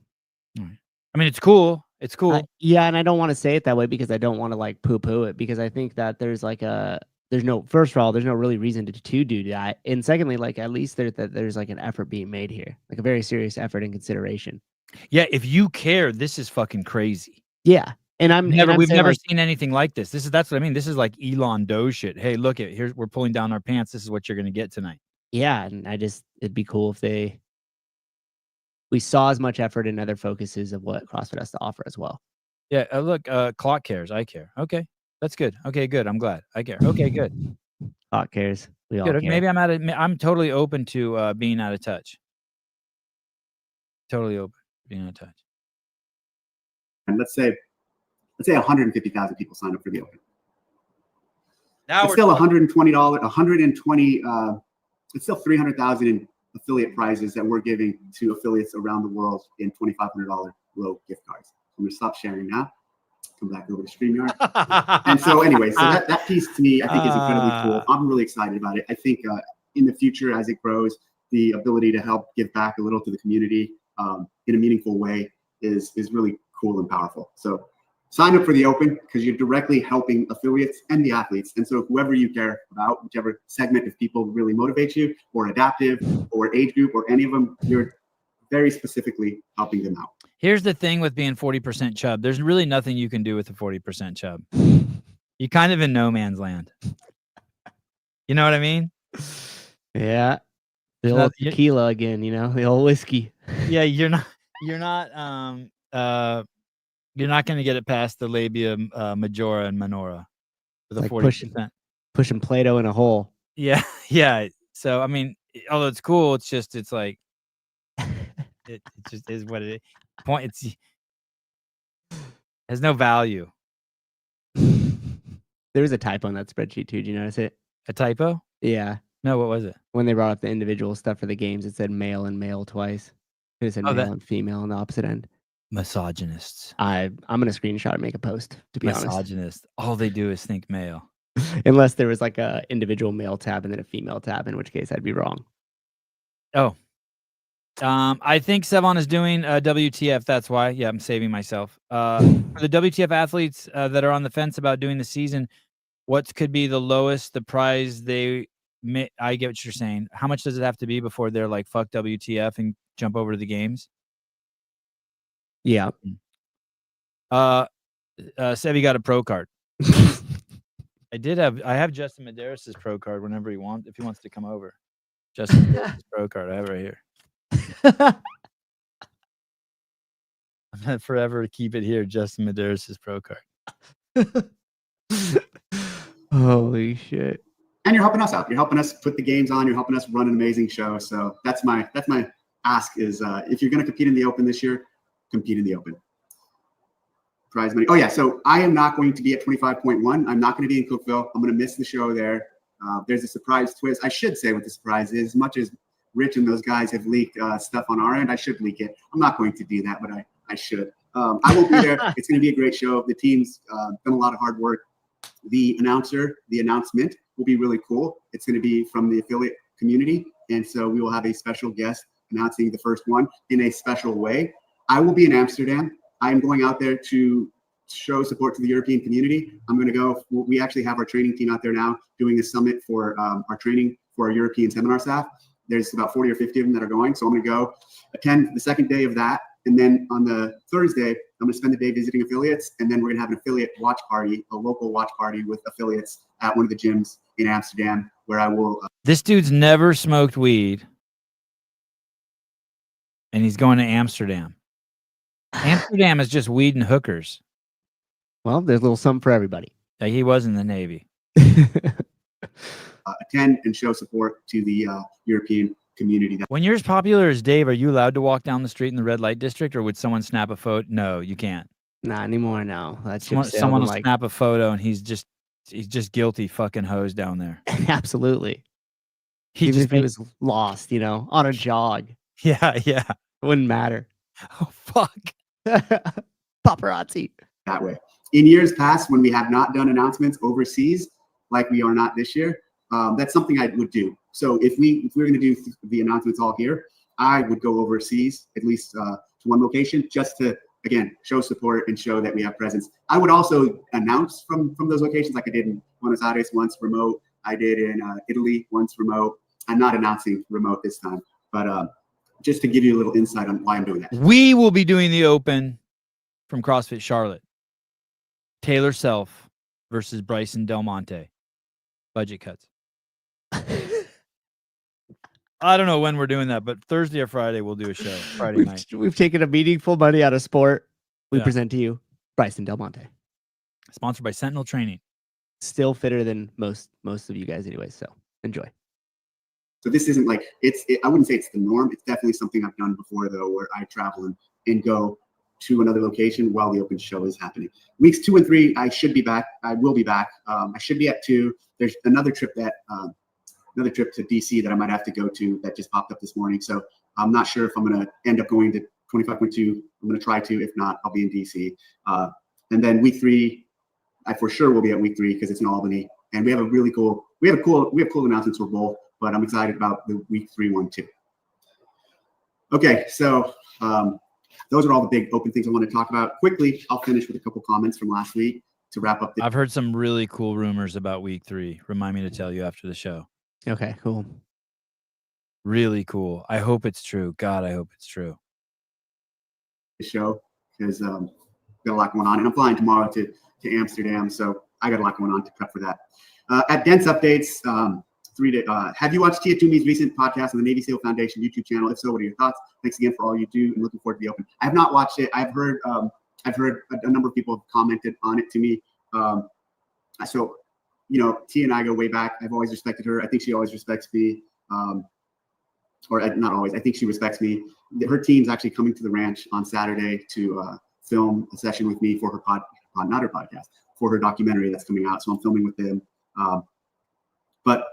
I mean, it's cool. It's cool. Yeah, and I don't want to say it that way because I don't want to like poo-poo it, because I think that there's like first of all, there's no really reason to do that. And secondly, like at least there's like an effort being made here, like a very serious effort and consideration. Yeah, if you care, this is fucking crazy. Yeah. And I'm We've saying, never like, seen anything like this. That's what I mean. This is like Elon Doe shit. Hey, look at here. We're pulling down our pants. This is what you're going to get tonight. yeah, and it'd be cool if we saw as much effort in other focuses of what CrossFit has to offer as well. Yeah. Look, Clock cares. I care. Okay. That's good. Okay, good. I'm glad. I care. Okay, good. Clock cares. We all Good. care. Maybe I'm totally open to being out of touch. Totally open to being out of touch. And let's say 150,000 people signed up for the Open. Now It's still $120, 120. It's still 300,000 in affiliate prizes that we're giving to affiliates around the world in $2,500 Rogue gift cards. I'm gonna stop sharing now. Come back over to StreamYard. And so anyway, so that piece to me, I think is incredibly cool. I'm really excited about it. I think in the future, as it grows, the ability to help give back a little to the community in a meaningful way is really cool and powerful. So sign up for the Open because you're directly helping affiliates and the athletes. And so whoever you care about, whichever segment of people really motivate you, or adaptive, or age group, or any of them, you're very specifically helping them out. Here's the thing with being 40% chub. There's really nothing you can do with a 40% chub. You're kind of in no man's land. You know what I mean? Yeah. The old tequila again, you know, the old whiskey. Yeah, you're not going to get it past the labia majora and minora with a Like 40%. Pushing Play-Doh in a hole. Yeah, yeah. So I mean, although it's cool, it's like it just is what it is. It has no value. There was a typo on that spreadsheet too. Did you notice it? A typo? Yeah. No, what was it? When they brought up the individual stuff for the games, it said male and male twice. It said male and female on the opposite end. Misogynists. I'm gonna screenshot and make a post, to be honest. Misogynists. All they do is think male. Unless there was like a individual male tab and then a female tab, in which case I'd be wrong. Oh. I think Sevon is doing WTF. That's why. Yeah, I'm saving myself. For the WTF athletes that are on the fence about doing the season, what could be the lowest the prize they may? I get what you're saying. How much does it have to be before they're like, fuck WTF and jump over to the games? Yeah. Sevi got a pro card. I have Justin Medeiros' pro card whenever if he wants to come over. Justin Medeiros' pro card. I have it right here. I'm gonna forever keep it here. Justin Medeiros' pro card. Holy shit! And you're helping us out. You're helping us put the games on. You're helping us run an amazing show. So that's my ask is if you're going to compete in the Open this year, compete in the Open. Prize money. Oh yeah. So I am not going to be at 25.1. I'm not going to be in Cookville. I'm going to miss the show there. There's a surprise twist. I should say what the surprise is. As much as Rich and those guys have leaked stuff on our end, I should leak it. I'm not going to do that, but I should. I won't be there. It's going to be a great show. The team's done a lot of hard work. The announcement will be really cool. It's going to be from the affiliate community. And so we will have a special guest announcing the first one in a special way. I will be in Amsterdam. I'm going out there to show support to the European community. I'm going to go. We actually have our training team out there now doing a summit for our training for our European seminar staff. There's about 40 or 50 of them that are going. So I'm going to go attend the second day of that. And then on the Thursday, I'm going to spend the day visiting affiliates. And then we're going to have an affiliate watch party, a local watch party with affiliates at one of the gyms in Amsterdam where I will. This dude's never smoked weed. And he's going to Amsterdam. Amsterdam is just weed and hookers. Well, there's a little something for everybody. He was in the Navy. Attend and show support to the European community. When you're as popular as Dave, are you allowed to walk down the street in the red light district, or would someone snap a photo? No, you can't. Not anymore. No, that's someone will snap a photo, and he's just guilty fucking hose down there. Absolutely. Even if he was lost, on a jog. Yeah, yeah. It wouldn't matter. Oh fuck. Paparazzi. That way. In years past, when we have not done announcements overseas, like we are not this year, that's something I would do. So if we're going to do the announcements all here, I would go overseas, at least to one location, just to, again, show support and show that we have presence. I would also announce from those locations, like I did in Buenos Aires once remote. I did in Italy once remote. I'm not announcing remote this time, but just to give you a little insight on why I'm doing that. We will be doing the Open from CrossFit Charlotte. Taylor Self versus Bryson Del Monte. Budget cuts. I don't know when we're doing that, but Thursday or Friday we'll do a show. Friday night. We've taken a meaningful money out of sport. We Yeah. present to you Bryson Del Monte. Sponsored by Sentinel Training. Still fitter than most of you guys anyway, so enjoy. So this isn't like I wouldn't say it's the norm. It's definitely something I've done before though, where I travel and go to another location while the open show is happening. Weeks 2 and 3, I should be back. I will be back. I should be at 2. There's another trip to DC that I might have to go to that just popped up this morning. So I'm not sure if I'm going to end up going to 25.2. I'm going to try to. If not, I'll be in DC. And then week 3, I for sure will be at week 3 because it's in Albany. And we have cool announcements for both, but I'm excited about the week 3 one too. Okay, so those are all the big open things I want to talk about. Quickly, I'll finish with a couple comments from last week to wrap up. I've heard some really cool rumors about week 3. Remind me to tell you after the show. Okay, cool. Really cool. I hope it's true. God, I hope it's true. The show because got a lot going on, and I'm flying tomorrow to Amsterdam, so I got a lot going on to prep for that. At Dense Updates, 3 days. Have you watched Tia Toomey's recent podcast on the Navy SEAL Foundation YouTube channel? If so, what are your thoughts? Thanks again for all you do, and looking forward to the open. I have not watched it. I've heard a number of people have commented on it to me. So, Tia and I go way back. I've always respected her. I think she always respects me. Or not always. I think she respects me. Her team's actually coming to the ranch on Saturday to film a session with me for her not her podcast, for her documentary that's coming out. So I'm filming with them. But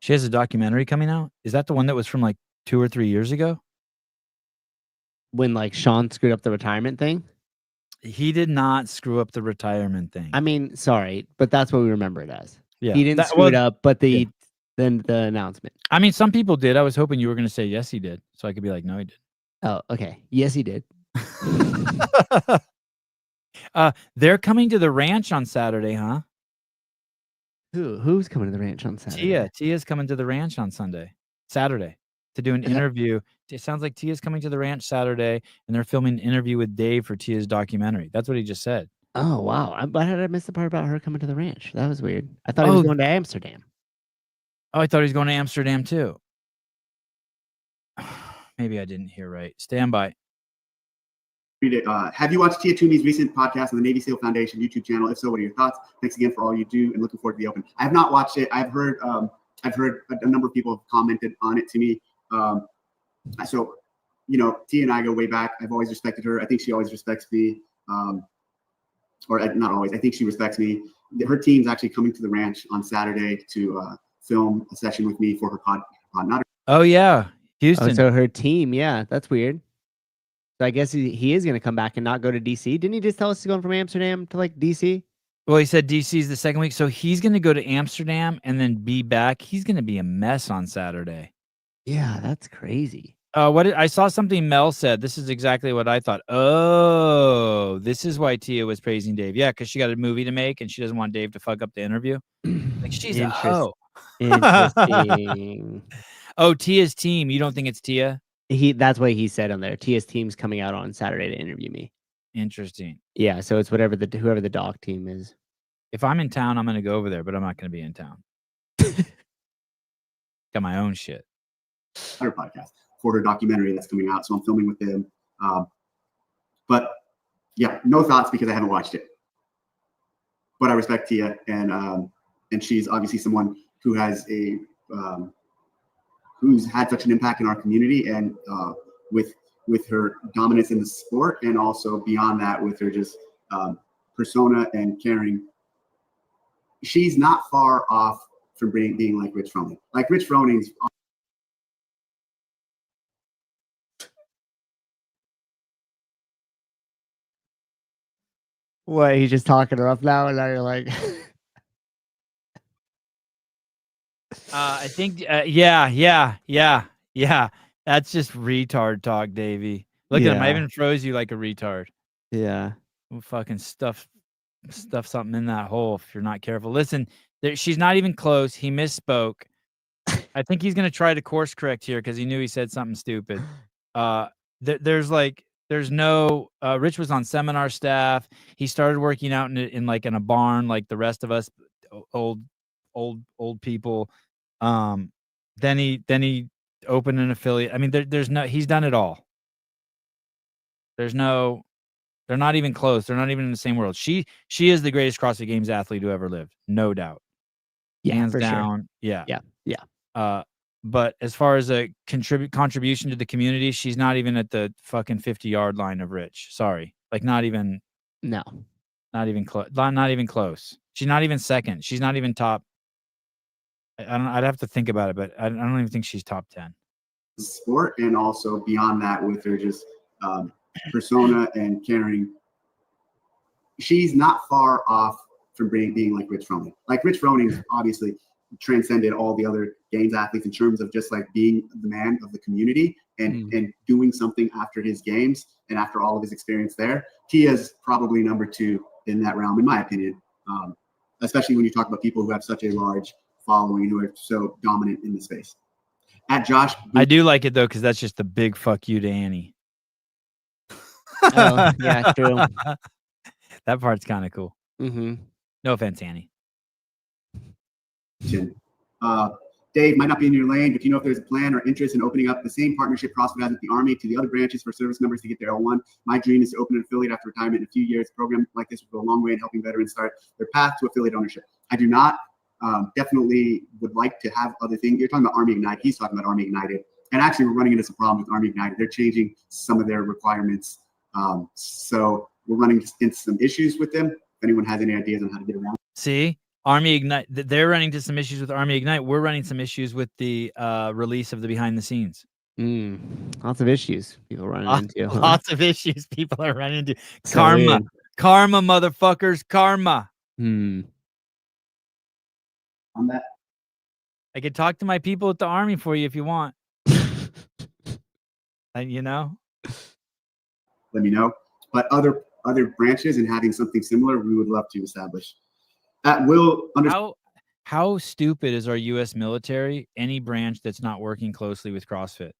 she has a documentary coming out. Is that the one that was from like 2 or 3 years ago? When like Sean screwed up the retirement thing? He did not screw up the retirement thing. I mean, sorry, but that's what we remember it as. Yeah, he didn't screw it up, but then the announcement. I mean, some people did. I was hoping you were going to say yes, he did, so I could be like, no, he did. Oh, okay. Yes, he did. They're coming to the ranch on Saturday, huh? Who's coming to the ranch on Saturday? Tia's coming to the ranch on Saturday to do an interview. It sounds like Tia's coming to the ranch Saturday, and they're filming an interview with Dave for Tia's documentary. That's what he just said. Oh, wow. Why did I miss the part about her coming to the ranch? That was weird. I thought he was going to Amsterdam. Oh, I thought he was going to Amsterdam too. Maybe I didn't hear right. Stand by. Have you watched Tia Toomey's recent podcast on the Navy SEAL Foundation YouTube channel? If so, what are your thoughts? Thanks again for all you do, and looking forward to the open. I have not watched it. I've heard a number of people have commented on it to me. So, Tia and I go way back. I've always respected her. I think she always respects me. Or not always. I think she respects me. Her team's actually coming to the ranch on Saturday to film a session with me for her Oh yeah, Houston. Oh, so her team, yeah, that's weird. So I guess he is going to come back and not go to DC. Didn't he just tell us he's going from Amsterdam to like DC? Well, he said DC's the second week, so he's going to go to Amsterdam and then be back. He's going to be a mess on Saturday. Yeah, that's crazy. I saw something Mel said. This is exactly what I thought. Oh, this is why Tia was praising Dave. Yeah, because she got a movie to make and she doesn't want Dave to fuck up the interview. Like she's a hoe. Interesting. Oh, Tia's team. You don't think it's Tia? That's what he said on there. Tia's team's coming out on Saturday to interview me. Interesting. Yeah, so it's whoever the doc team is. If I'm in town, I'm going to go over there, but I'm not going to be in town. Got my own shit. Her podcast for her documentary that's coming out, so I'm filming with them. But yeah, no thoughts because I haven't watched it. But I respect Tia, and she's obviously someone who has who's had such an impact in our community, and with her dominance in the sport, and also beyond that with her just persona and caring. She's not far off from being like Rich Froning. Like Rich Froning's. What, he's just talking her up now, and now you're like... I think, yeah. That's just retard talk, Davey. Look at him. I even froze you like a retard. Yeah. We'll fucking stuff something in that hole if you're not careful. Listen, she's not even close. He misspoke. I think he's going to try to course correct here because he knew he said something stupid. There's There's no Rich was on seminar staff. He started working out in like in a barn like the rest of us old people. Then he opened an affiliate. I mean, there's no, he's done it all. There's no, they're not even close. They're not even in the same world. She is the greatest CrossFit Games athlete who ever lived, no doubt. Yeah, Hands for down. sure. Yeah. But as far as a contribution to the community, she's not even at the fucking 50-yard line of Rich. Sorry, like not even close. Not even close. She's not even second. She's not even top. I'd have to think about it, but I don't even think she's top 10. Sport, and also beyond that with her just persona and caring. She's not far off from being like Rich Froning. Like Rich Froning obviously transcended all the other games athletes in terms of just like being the man of the community and doing something after his games and after all of his experience there. He is probably number 2 in that realm, in my opinion, especially when you talk about people who have such a large following, who are so dominant in the space. At Josh, I do like it though, because that's just a big fuck you to Annie. Oh, yeah, true. That part's kind of cool. Mm-hmm. No offense, Annie. Dave, might not be in your lane, but do you know if there's a plan or interest in opening up the same partnership CrossFit has with the Army to the other branches for service members to get their L1? My dream is to open an affiliate after retirement in a few years. A program like this will go a long way in helping veterans start their path to affiliate ownership. I do not. Definitely would like to have other things. You're talking about Army Ignite. He's talking about Army Ignited. And actually, we're running into some problem with Army Ignited. They're changing some of their requirements. So we're running into some issues with them. If anyone has any ideas on how to get around. See, Army Ignite, they're running into some issues with Army Ignite. We're running some issues with the release of the behind the scenes. Lots of issues people running into. Huh? Lots of issues people are running into. So Karma. weird. Karma, motherfuckers. Karma. On that. I could talk to my people at the Army for you if you want. And you know? Let me know. But other branches and having something similar, we would love to establish. That will How stupid is our U.S. military? Any branch that's not working closely with CrossFit.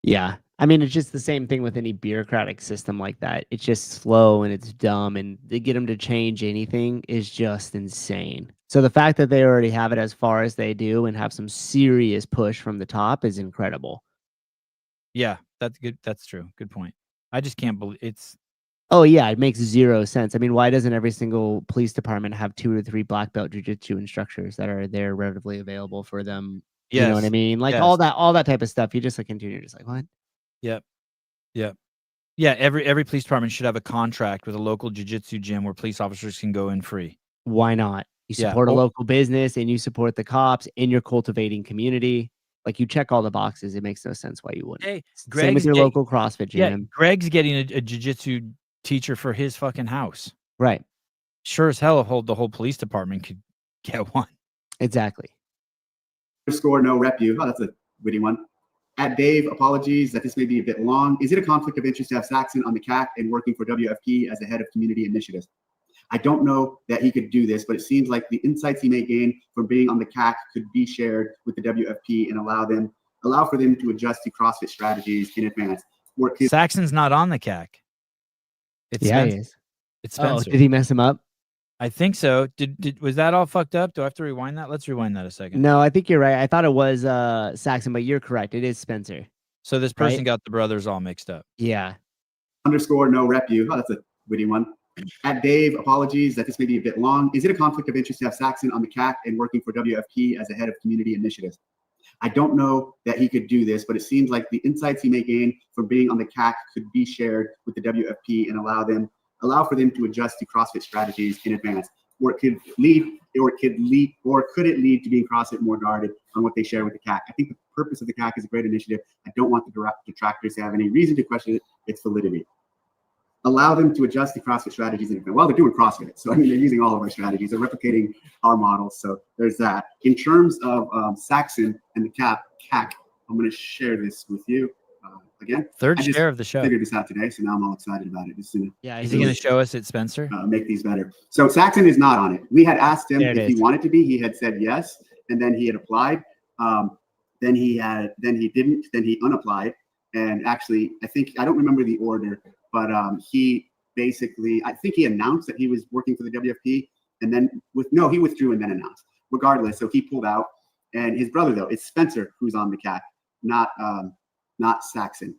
Yeah. I mean, it's just the same thing with any bureaucratic system like that. It's just slow and it's dumb, and to get them to change anything is just insane. So the fact that they already have it as far as they do and have some serious push from the top is incredible. Yeah, that's good. That's true. Good point. I just can't believe it's. Oh yeah, it makes zero sense. I mean, why doesn't every single police department have 2 or 3 black belt jiu-jitsu instructors that are there readily available for them? Yes. You know what I mean? Like Yes. all that type of stuff. You just like continue, just like what? Yep. Yeah. Every police department should have a contract with a local jiu-jitsu gym where police officers can go in free. Why not? You Yeah. support a local business and you support the cops and you're cultivating community. Like you check all the boxes. It makes no sense why you wouldn't. Hey, Same with your local CrossFit gym. Yeah, Greg's getting a jiu-jitsu teacher for his fucking house. Right. Sure as hell, the whole police department could get one. Exactly. Score no rep you. Oh, that's a witty one. At Dave, apologies that this may be a bit long. Is it a conflict of interest to have Saxon on the CAC and working for WFP as the head of community initiatives? I don't know that he could do this, but it seems like the insights he may gain from being on the CAC could be shared with the WFP and allow for them to adjust to CrossFit strategies in advance. Saxon's not on the CAC. It's Yeah, Spencer. he is. It's Oh, Spencer. did he mess him up? I think so. Was that all fucked up? Do I have to rewind that? Let's rewind that a second. No, I think you're right. I thought it was Saxon, but you're correct. It is Spencer. So this person Right? got the brothers all mixed up. Yeah. Underscore no rep you. Oh, that's a witty one. At Dave, apologies that this may be a bit long. Is it a conflict of interest to have Saxon on the CAC and working for WFP as the head of community initiatives? I don't know that he could do this, but it seems like the insights he may gain from being on the CAC could be shared with the WFP and allow for them to adjust to CrossFit strategies in advance. Or could it lead to being CrossFit more guarded on what they share with the CAC? I think the purpose of the CAC is a great initiative. I don't want the detractors to have any reason to question its validity. Allow them to adjust to CrossFit strategies in advance. Well, they're doing CrossFit, so I mean they're using all of our strategies. They're replicating our models. So there's that. In terms of Saxon and the CAC, I'm going to share this with you again. Third I just share of the show. figured this out today, so now I'm all excited about it. Yeah. Is he going to show us at Spencer? Make these better. So Saxon is not on it. We had asked him There it if he is. wanted to be. He had said yes, and then he had applied. Then he didn't. Then he unapplied, And actually, I don't remember the order, but he basically, I think he announced that he was working for the WFP, and then he withdrew and then announced. Regardless, so he pulled out. And his brother, though, it's Spencer who's on the CAC, not Saxon.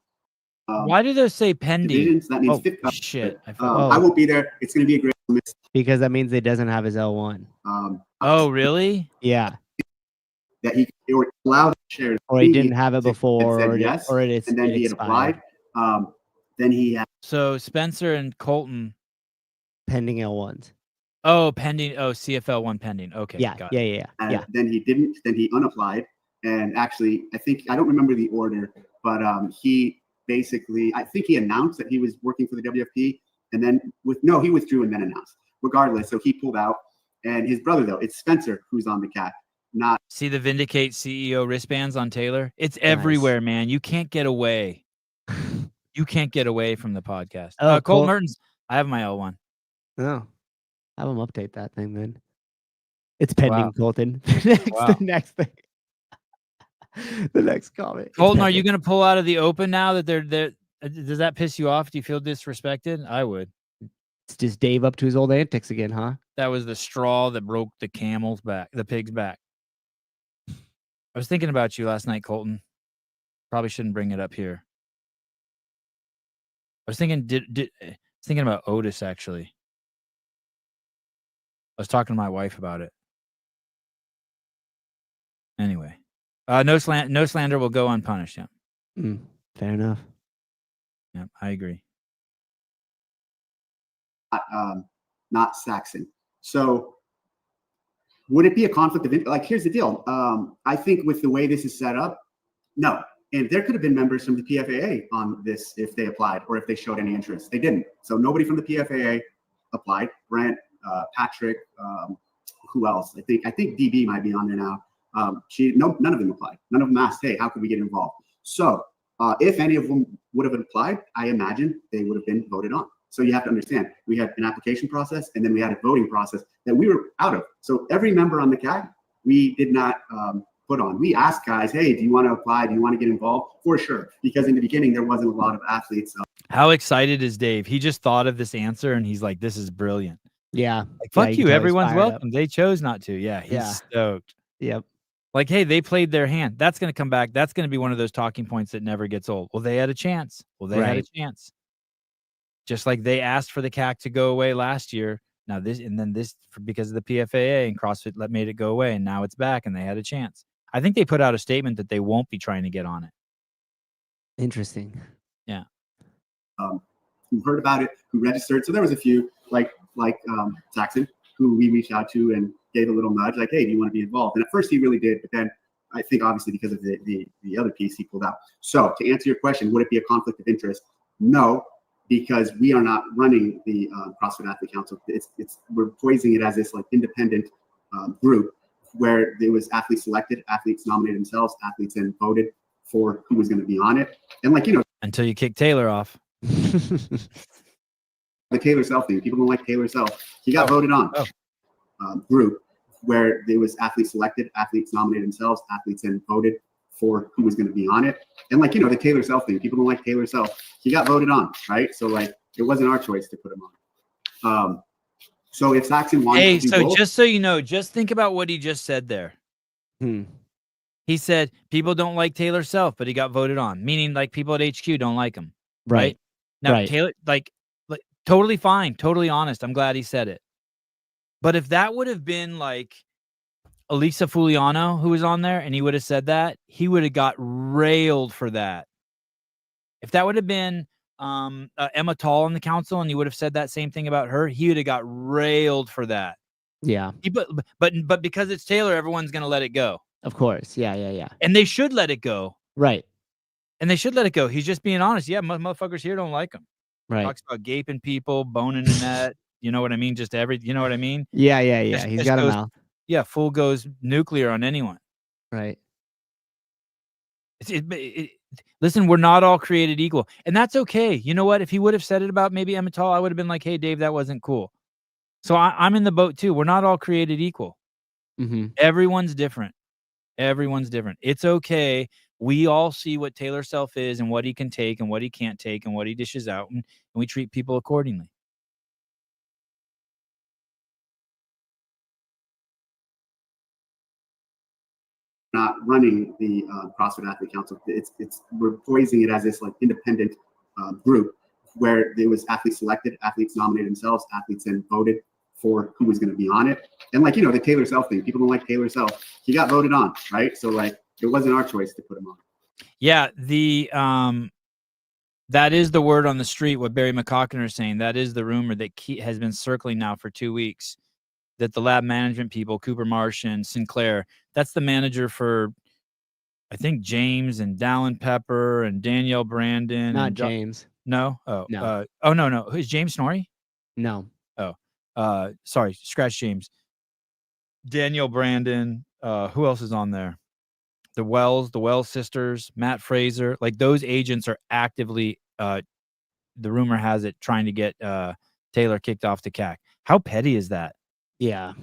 Why do they say pending? Divisions, that means fifth. Shit. I won't be there. It's going to be a great miss. Because that means it doesn't have his L1. Oh, really? Yeah. That he or allowed to share. Or he didn't have it before, said yes, or it and then he had expired. applied. Then he had. So Spencer and Colton Pending L1s. Oh, pending. Oh, CFL 1 pending. Okay. Yeah. Got it. Yeah. Then he didn't. Then he unapplied. And actually, I don't remember the order, but he basically, I think he announced that he was working for the WFP, and then he withdrew and then announced. Regardless, so he pulled out. And his brother, though, it's Spencer who's on the CAC. Not see the Vindicate CEO wristbands on Taylor. It's everywhere, man. You can't get away. You can't get away from the podcast. Oh, Colt cool. Mertens. I have my L1. Oh, have him update that thing then. It's pending, Wow. Colton. Wow. The next thing. The next comment. Colton, are you going to pull out of the open now that they're there? Does that piss you off? Do you feel disrespected? I would. It's just Dave up to his old antics again, huh? That was the straw that broke the pig's back. I was thinking about you last night, Colton. Probably shouldn't bring it up here. I was thinking, thinking about Otis, actually. I was talking to my wife about it. Anyway, no slander will go unpunished. Yeah. Fair enough. Yeah, I agree. not Saxon. So would it be a conflict of interest? Like, here's the deal. I think with the way this is set up, no. And there could have been members from the PFAA on this if they applied or if they showed any interest. They didn't. So nobody from the PFAA applied. Brent, Patrick, who else? I think DB might be on there now. None of them applied. None of them asked, hey, how can we get involved? So if any of them would have applied, I imagine they would have been voted on. So you have to understand, we had an application process and then we had a voting process that we were out of. So every member on the CAG, we did not put on. We asked guys, hey, do you want to apply? Do you want to get involved? For sure. Because in the beginning, there wasn't a lot of athletes. How excited is Dave? He just thought of this answer and he's like, this is brilliant. Yeah. Like, fuck you. Everyone's welcome. Up. They chose not to. Yeah. He's stoked. Yep. Like, hey, they played their hand. That's going to come back. That's going to be one of those talking points that never gets old. Well, they had a chance. Had a chance. Just like they asked for the CAC to go away last year. Now this, and then this, because of the PFAA and CrossFit made it go away, and now it's back, and they had a chance. I think they put out a statement that they won't be trying to get on it. Interesting. Yeah. Who heard about it, who registered. So there was a few, like Saxon, who we reached out to and gave a little nudge, like, hey, do you want to be involved? And at first he really did, but then I think obviously because of the other piece, he pulled out. So to answer your question, would it be a conflict of interest? No, because we are not running the CrossFit Athlete Council. We're poising it as this like independent group where there was athletes selected, athletes nominated themselves, athletes then voted for who was going to be on it. And like, until you kick Taylor off. The Taylor Self thing. People don't like Taylor Self. He got voted on. Group where there was athletes selected, athletes nominated themselves, athletes then voted for who was going to be on it. And like, the Taylor Self thing. People don't like Taylor Self. He got voted on, right? So like, it wasn't our choice to put him on. So if Saxon wanted to do both, just so you know, just think about what he just said there. He said people don't like Taylor Self, but he got voted on, meaning like people at HQ don't like him. Right? Now, Taylor, like totally fine, totally honest. I'm glad he said it. But if that would have been like Elisa Fuliano who was on there and he would have said that, he would have got railed for that. If that would have been Emma Tall on the council and you would have said that same thing about her, he would have got railed for that. Yeah. But because it's Taylor, everyone's going to let it go. Of course. Yeah. And they should let it go. Right. And they should let it go. He's just being honest. Yeah, motherfuckers here don't like him. Right. Talks about gaping people, boning the net. You know what I mean? You know what I mean? Yeah. He's got a mouth. Yeah, full goes nuclear on anyone. Right. Listen, we're not all created equal. And that's okay. You know what? If he would have said it about maybe Emma Tall, I would have been like, hey, Dave, that wasn't cool. So I'm in the boat too. We're not all created equal. Mm-hmm. Everyone's different. It's okay We all see what Taylor Self is and what he can take and what he can't take and what he dishes out, and we treat people accordingly. Not running the CrossFit Athlete Council. We're poising it as this like independent group where there was athletes selected, athletes nominated themselves, athletes then voted for who was going to be on it. And like, you know, the Taylor Self thing, people don't like Taylor Self. He got voted on, right? So like, it wasn't our choice to put him on. Yeah, that is the word on the street, what Barry McCockner is saying. That is the rumor that has been circling now for 2 weeks, that the lab management people, Cooper Marsh and Sinclair, that's the manager for, I think, James and Dallin Pepper and Danielle Brandon. Not and James. No? Oh, No. no. Who's James Snorri? No. Oh, sorry, scratch James. Danielle Brandon. Who else is on there? The Wells sisters, Matt Fraser. Like, those agents are actively, the rumor has it, trying to get Taylor kicked off the CAC. How petty is that? Yeah.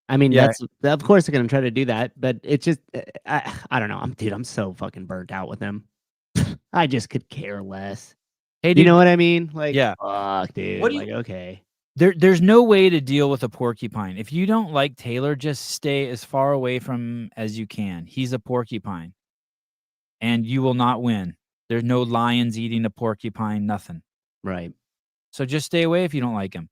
I mean, Yeah. that's, of course they're going to try to do that, but it's just, I don't know. I'm so fucking burnt out with them. I just could care less. Hey, You dude, know what I mean? Like, yeah. fuck, dude. What do Like, okay. There's no way to deal with a porcupine. If you don't like Taylor, just stay as far away from him as you can. He's a porcupine, and you will not win. There's no lions eating a porcupine, nothing. Right. So just stay away if you don't like him.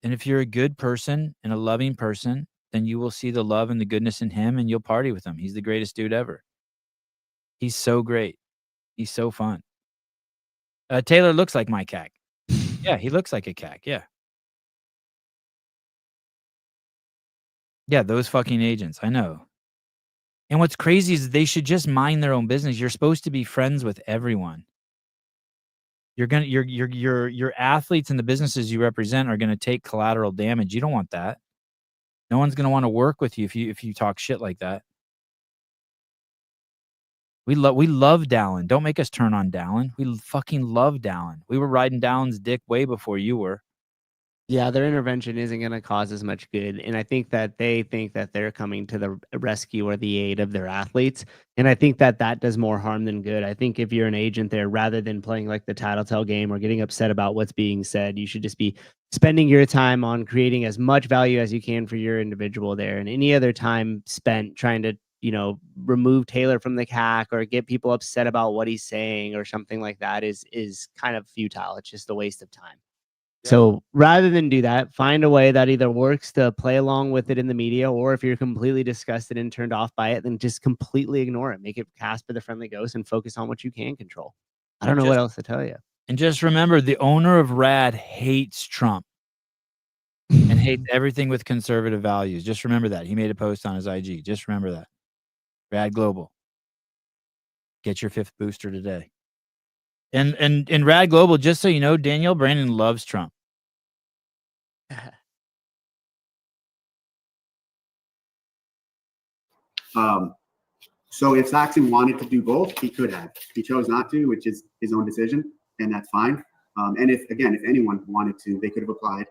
And if you're a good person and a loving person, then you will see the love and the goodness in him, and you'll party with him. He's the greatest dude ever. He's so great. He's so fun. Taylor looks like my CAC. Yeah, he looks like a CAC. Yeah. Yeah, those fucking agents. I know. And what's crazy is they should just mind their own business. You're supposed to be friends with everyone. Your athletes and the businesses you represent are gonna take collateral damage. You don't want that. No one's gonna want to work with you if you talk shit like that. We love Dallin. Don't make us turn on Dallin. We fucking love Dallin. We were riding Dallin's dick way before you were. Yeah, their intervention isn't going to cause as much good. And I think that they think that they're coming to the rescue or the aid of their athletes. And I think that that does more harm than good. I think if you're an agent there, rather than playing like the tattletale game or getting upset about what's being said, you should just be spending your time on creating as much value as you can for your individual there. And any other time spent trying to, you know, remove Taylor from the CAC or get people upset about what he's saying or something like that is kind of futile. It's just a waste of time. So rather than do that, find a way that either works to play along with it in the media, or if you're completely disgusted and turned off by it, then just completely ignore it. Make it Casper the Friendly Ghost and focus on what you can control. I don't know what else to tell you. And just remember, the owner of RAD hates Trump and hates everything with conservative values. Just remember that. He made a post on his IG. Just remember that. RAD Global. Get your 5th booster today. And RAD Global, just so you know, Danielle Brandon loves Trump. So if Saxon wanted to do both, he could have. He chose not to, which is his own decision, and that's fine. And if anyone wanted to, they could have applied,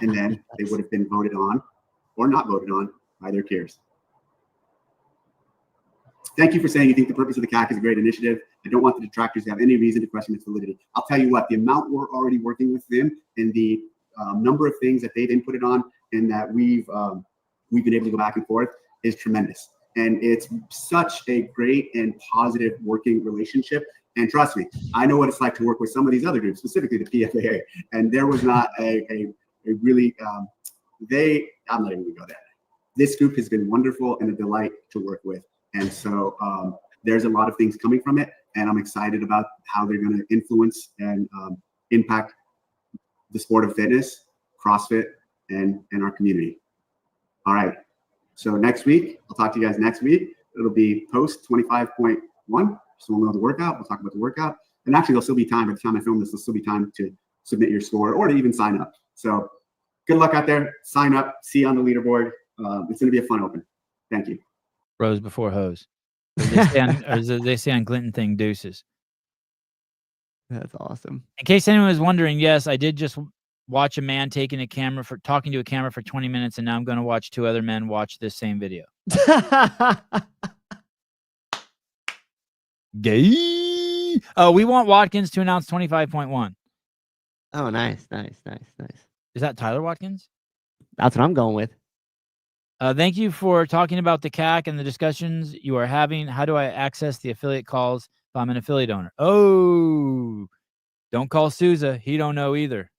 and then they would have been voted on or not voted on by their peers. Thank you for saying you think the purpose of the CAC is a great initiative. I don't want the detractors to have any reason to question its validity. I'll tell you what, the amount we're already working with them and the number of things that they've inputted on and that we've been able to go back and forth is tremendous. And it's such a great and positive working relationship. And trust me, I know what it's like to work with some of these other groups, specifically the PFAA. And there was not a really, I'm not even gonna go there. This group has been wonderful and a delight to work with. And so there's a lot of things coming from it. And I'm excited about how they're gonna influence and impact the sport of fitness, CrossFit, and our community. All right. So next week, I'll talk to you guys next week. It'll be post 25.1. So we'll know the workout. We'll talk about the workout. And actually, there'll still be time. By the time I film this, there'll still be time to submit your score or to even sign up. So good luck out there. Sign up. See you on the leaderboard. It's going to be a fun open. Thank you. Rose before hose. As they say on Clinton thing, deuces. That's awesome. In case anyone was wondering, yes, I did just watch a man talking to a camera for 20 minutes, and now I'm going to watch 2 other men watch this same video. Gay. Oh, we want Watkins to announce 25.1. Oh, nice. Is that Tyler Watkins? That's what I'm going with. Thank you for talking about the CAC and the discussions you are having. How do I access the affiliate calls if I'm an affiliate owner? Oh, don't call Souza. He don't know either.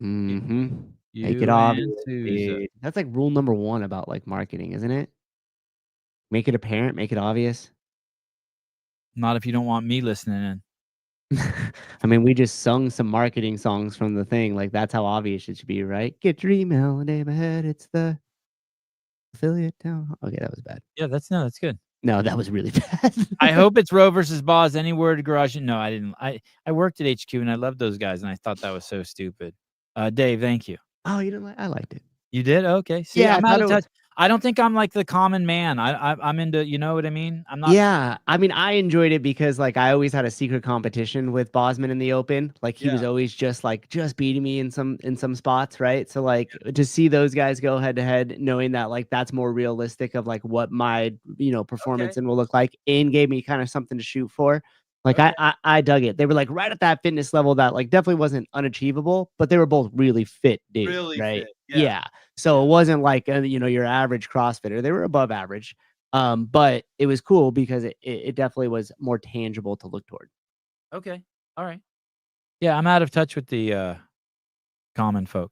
Mm-hmm. Make You it and obvious, Souza. dude. That's like rule number 1 about like marketing, isn't it? Make it apparent, make it obvious. Not if you don't want me listening in. I mean, we just sung some marketing songs from the thing. Like, that's how obvious it should be, right? Get your email a name ahead. It's the affiliate town. Okay, that was bad. Yeah, that's good. No, that was really bad. I hope it's Roe versus Boz. Any word garage? No, I didn't. I worked at HQ and I loved those guys and I thought that was so stupid. Dave, thank you. Oh, you didn't like? I liked it. You did? Okay. See, Yeah, I'm I out thought of it was- touch. I don't think I'm like the common man. I'm into, you know what I mean? I'm not. Yeah, I mean, I enjoyed it because like I always had a secret competition with Bosman in the open. Like he was Yeah. always just beating me in some spots, right? So like to see those guys go head to head, knowing that like that's more realistic of like what my performance and will look like, and gave me kind of something to shoot for. Like Okay. I dug it. They were like right at that fitness level that like definitely wasn't unachievable, but they were both really fit dudes, Really right? fit, Yeah. yeah. So it wasn't like your average CrossFitter. They were above average. But it was cool because it definitely was more tangible to look toward. Okay. All right. Yeah, I'm out of touch with the common folk.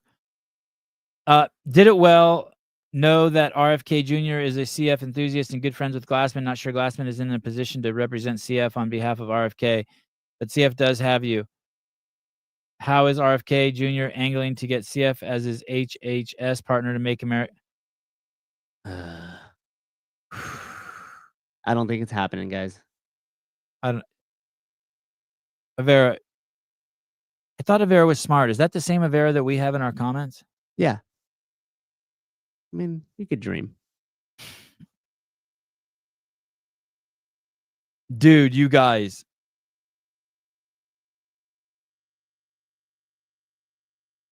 Did it well. Know that RFK Jr. is a CF enthusiast and good friends with Glassman. Not sure Glassman is in a position to represent CF on behalf of RFK, but CF does have you. How is RFK Jr. angling to get CF as his HHS partner to make America? I don't think it's happening, guys. Avera. I thought Avera was smart. Is that the same Avera that we have in our comments? Yeah. I mean, you could dream. Dude, you guys.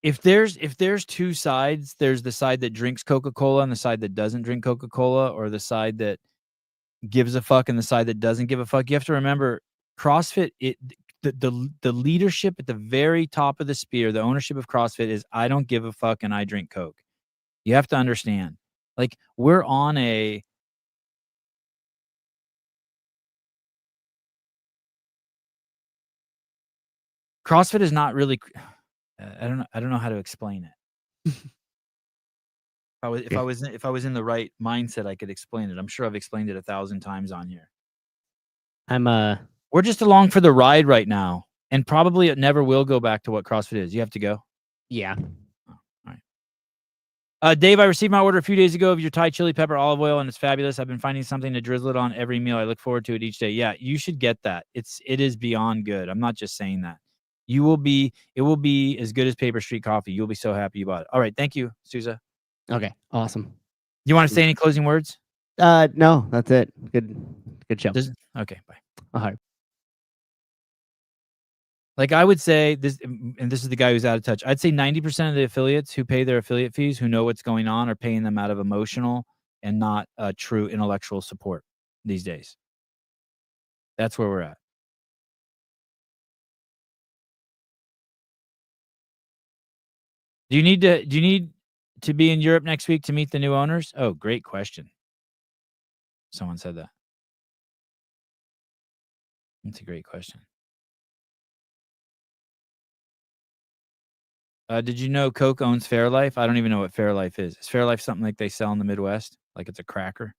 If there's two sides, there's the side that drinks Coca-Cola and the side that doesn't drink Coca-Cola, or the side that gives a fuck and the side that doesn't give a fuck. You have to remember CrossFit, the leadership at the very top of the spear, the ownership of CrossFit is I don't give a fuck and I drink Coke. You have to understand. Like we're on a CrossFit is not really I don't know how to explain it. If I was in the right mindset, I could explain it. I'm sure I've explained it 1,000 times on here. We're just along for the ride right now, and probably it never will go back to what CrossFit is. You have to go. Yeah. Oh, all right. Dave, I received my order a few days ago of your Thai chili pepper olive oil, and it's fabulous. I've been finding something to drizzle it on every meal. I look forward to it each day. Yeah, you should get that. It is beyond good. I'm not just saying that. It will be as good as Paper Street Coffee. You'll be so happy you bought it. All right, thank you, Souza. Okay. Awesome. You want to say any closing words? No, that's it. Good show. Okay, bye. All right. Like I would say this, and this is the guy who's out of touch. I'd say 90% of the affiliates who pay their affiliate fees, who know what's going on, are paying them out of emotional and not true intellectual support these days. That's where we're at. Do you need to be in Europe next week to meet the new owners? Oh, great question. Someone said that. That's a great question. Did you know Coke owns Fairlife? I don't even know what Fairlife is. Is Fairlife something like they sell in the Midwest? Like it's a cracker?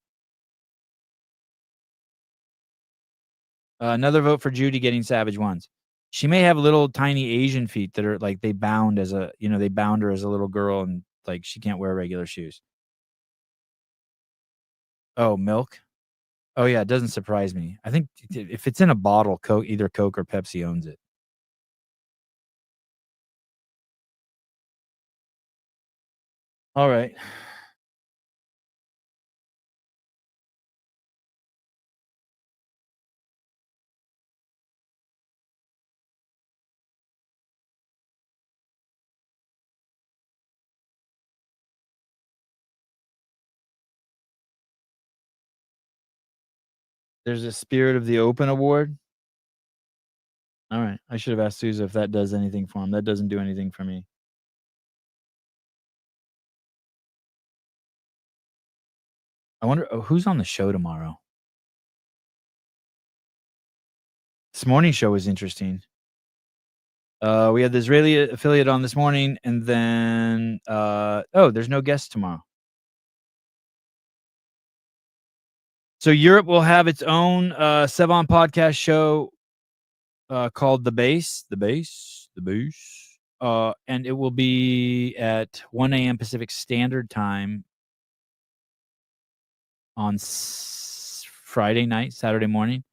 Another vote for Judy getting Savage Ones. She may have little tiny Asian feet that are like they bound her as a little girl and like she can't wear regular shoes. Oh, milk? Oh yeah, it doesn't surprise me. I think if it's in a bottle, either Coke or Pepsi owns it. All right. There's a Spirit of the Open award. All right. I should have asked Sousa if that does anything for him. That doesn't do anything for me. I wonder who's on the show tomorrow. This morning show was interesting. We had the Israeli affiliate on this morning, and then there's no guests tomorrow. So Europe will have its own Sevon podcast show called The Base, and it will be at 1 a.m. Pacific Standard Time on Friday night, Saturday morning.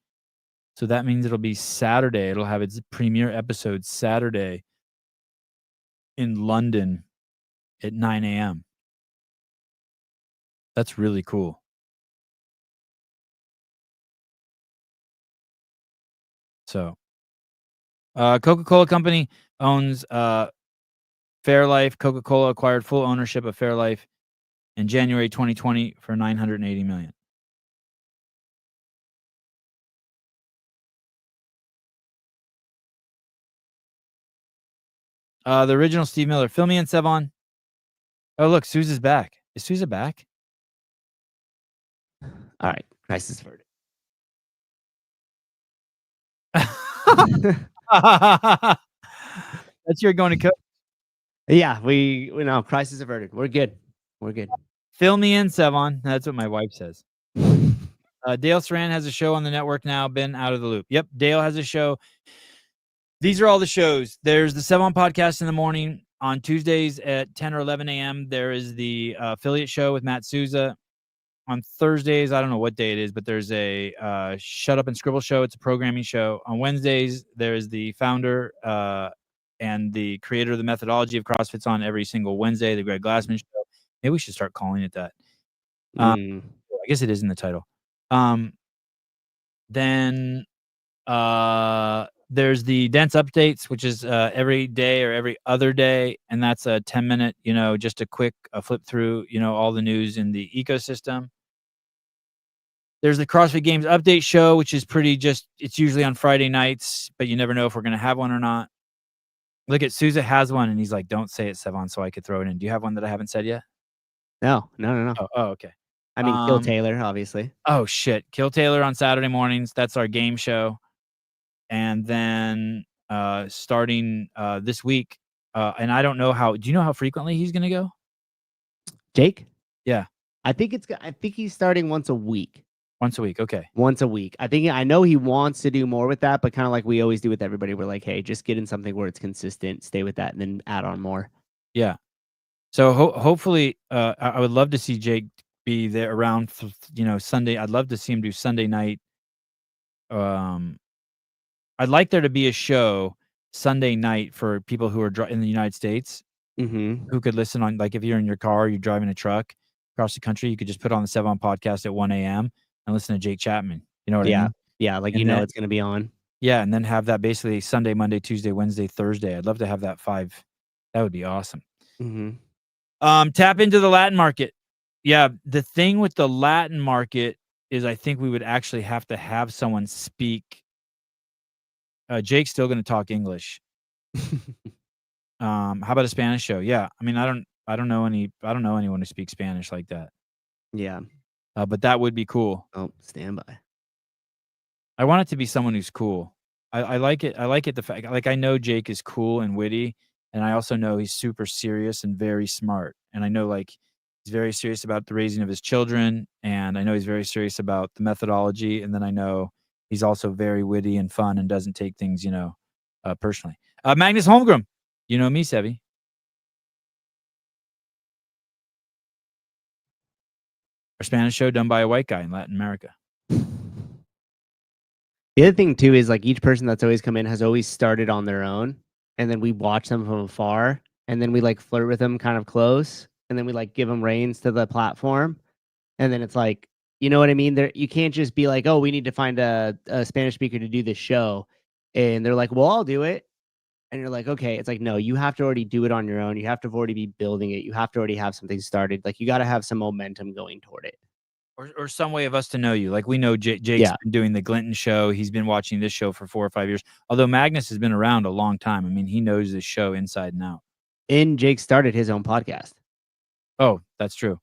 So that means it'll be Saturday. It'll have its premiere episode Saturday in London at 9 a.m. That's really cool. So, Coca-Cola Company owns Fairlife. Coca-Cola acquired full ownership of Fairlife in January 2020 for $980 million. The original Steve Miller. Fill me in, Sevon. Oh, look, Sousa's back. Is Sousa back? All right, crisis averted. That's your going to cook. Yeah, we know crisis averted. We're good. We're good. Fill me in, Sevon. That's what my wife says. Dale Saran has a show on the network now. Been out of the loop. Yep, Dale has a show. These are all the shows. There's the Sevon podcast in the morning on Tuesdays at 10 or 11 a.m. There is the affiliate show with Matt Sousa. On Thursdays, I don't know what day it is, but there's a Shut Up and Scribble show. It's a programming show. On Wednesdays, there's the founder and the creator of the methodology of CrossFit's on every single Wednesday, the Greg Glassman show. Maybe we should start calling it that. I guess it is in the title. Then there's the Dense Updates, which is every day or every other day, and that's a 10-minute, just a quick flip through, all the news in the ecosystem. There's the CrossFit Games Update show, which is it's usually on Friday nights, but you never know if we're going to have one or not. Look at Sousa has one, and he's like, don't say it, Sevon, so I could throw it in. Do you have one that I haven't said yet? No. Oh, okay. I mean, Kill Taylor, obviously. Oh, shit. Kill Taylor on Saturday mornings. That's our game show. And then starting this week, and I don't know do you know how frequently he's going to go? Jake? Yeah. I think he's starting once a week. Once a week, okay. Once a week. I know he wants to do more with that, but kind of like we always do with everybody. We're like, hey, just get in something where it's consistent, stay with that, and then add on more. Yeah. So hopefully, I would love to see Jake be there around, Sunday. I'd love to see him do Sunday night. I'd like there to be a show Sunday night for people who are in the United States who could listen on, like if you're in your car, you're driving a truck across the country, you could just put on the Sevon podcast at 1 a.m. and listen to Jake Chapman. You know what I mean? Yeah, like and then, it's going to be on. Yeah, and then have that basically Sunday, Monday, Tuesday, Wednesday, Thursday. I'd love to have that 5. That would be awesome. Tap into the Latin market. Yeah, the thing with the Latin market is I think we would actually have to have someone speak. Jake's still going to talk English. How about a Spanish show? Yeah, I mean, I don't know anyone who speaks Spanish like that. Yeah, but that would be cool. Oh, stand by. I want it to be someone who's cool. I like it. I like it. The fact, like, I know Jake is cool and witty, and I also know he's super serious and very smart. And I know, like, he's very serious about the raising of his children, and I know he's very serious about the methodology. And then I know he's also very witty and fun and doesn't take things, personally. Magnus Holmgren, you know me, Sevi. Our Spanish show done by a white guy in Latin America. The other thing too is like each person that's always come in has always started on their own, and then we watch them from afar, and then we like flirt with them kind of close, and then we like give them reins to the platform, and then it's like, you know what I mean? You can't just be like, oh, we need to find a Spanish speaker to do this show, and they're like, well, I'll do it, and you're like, okay. It's like, no, you have to already do it on your own. You have to already be building it. You have to already have something started. Like you got to have some momentum going toward it. or some way of us to know you. Like we know Jake's been doing the Glinton show. He's been watching this show for 4 or 5 years. Although Magnus has been around a long time. I mean, he knows this show inside and out. And Jake started his own podcast. Oh, that's true.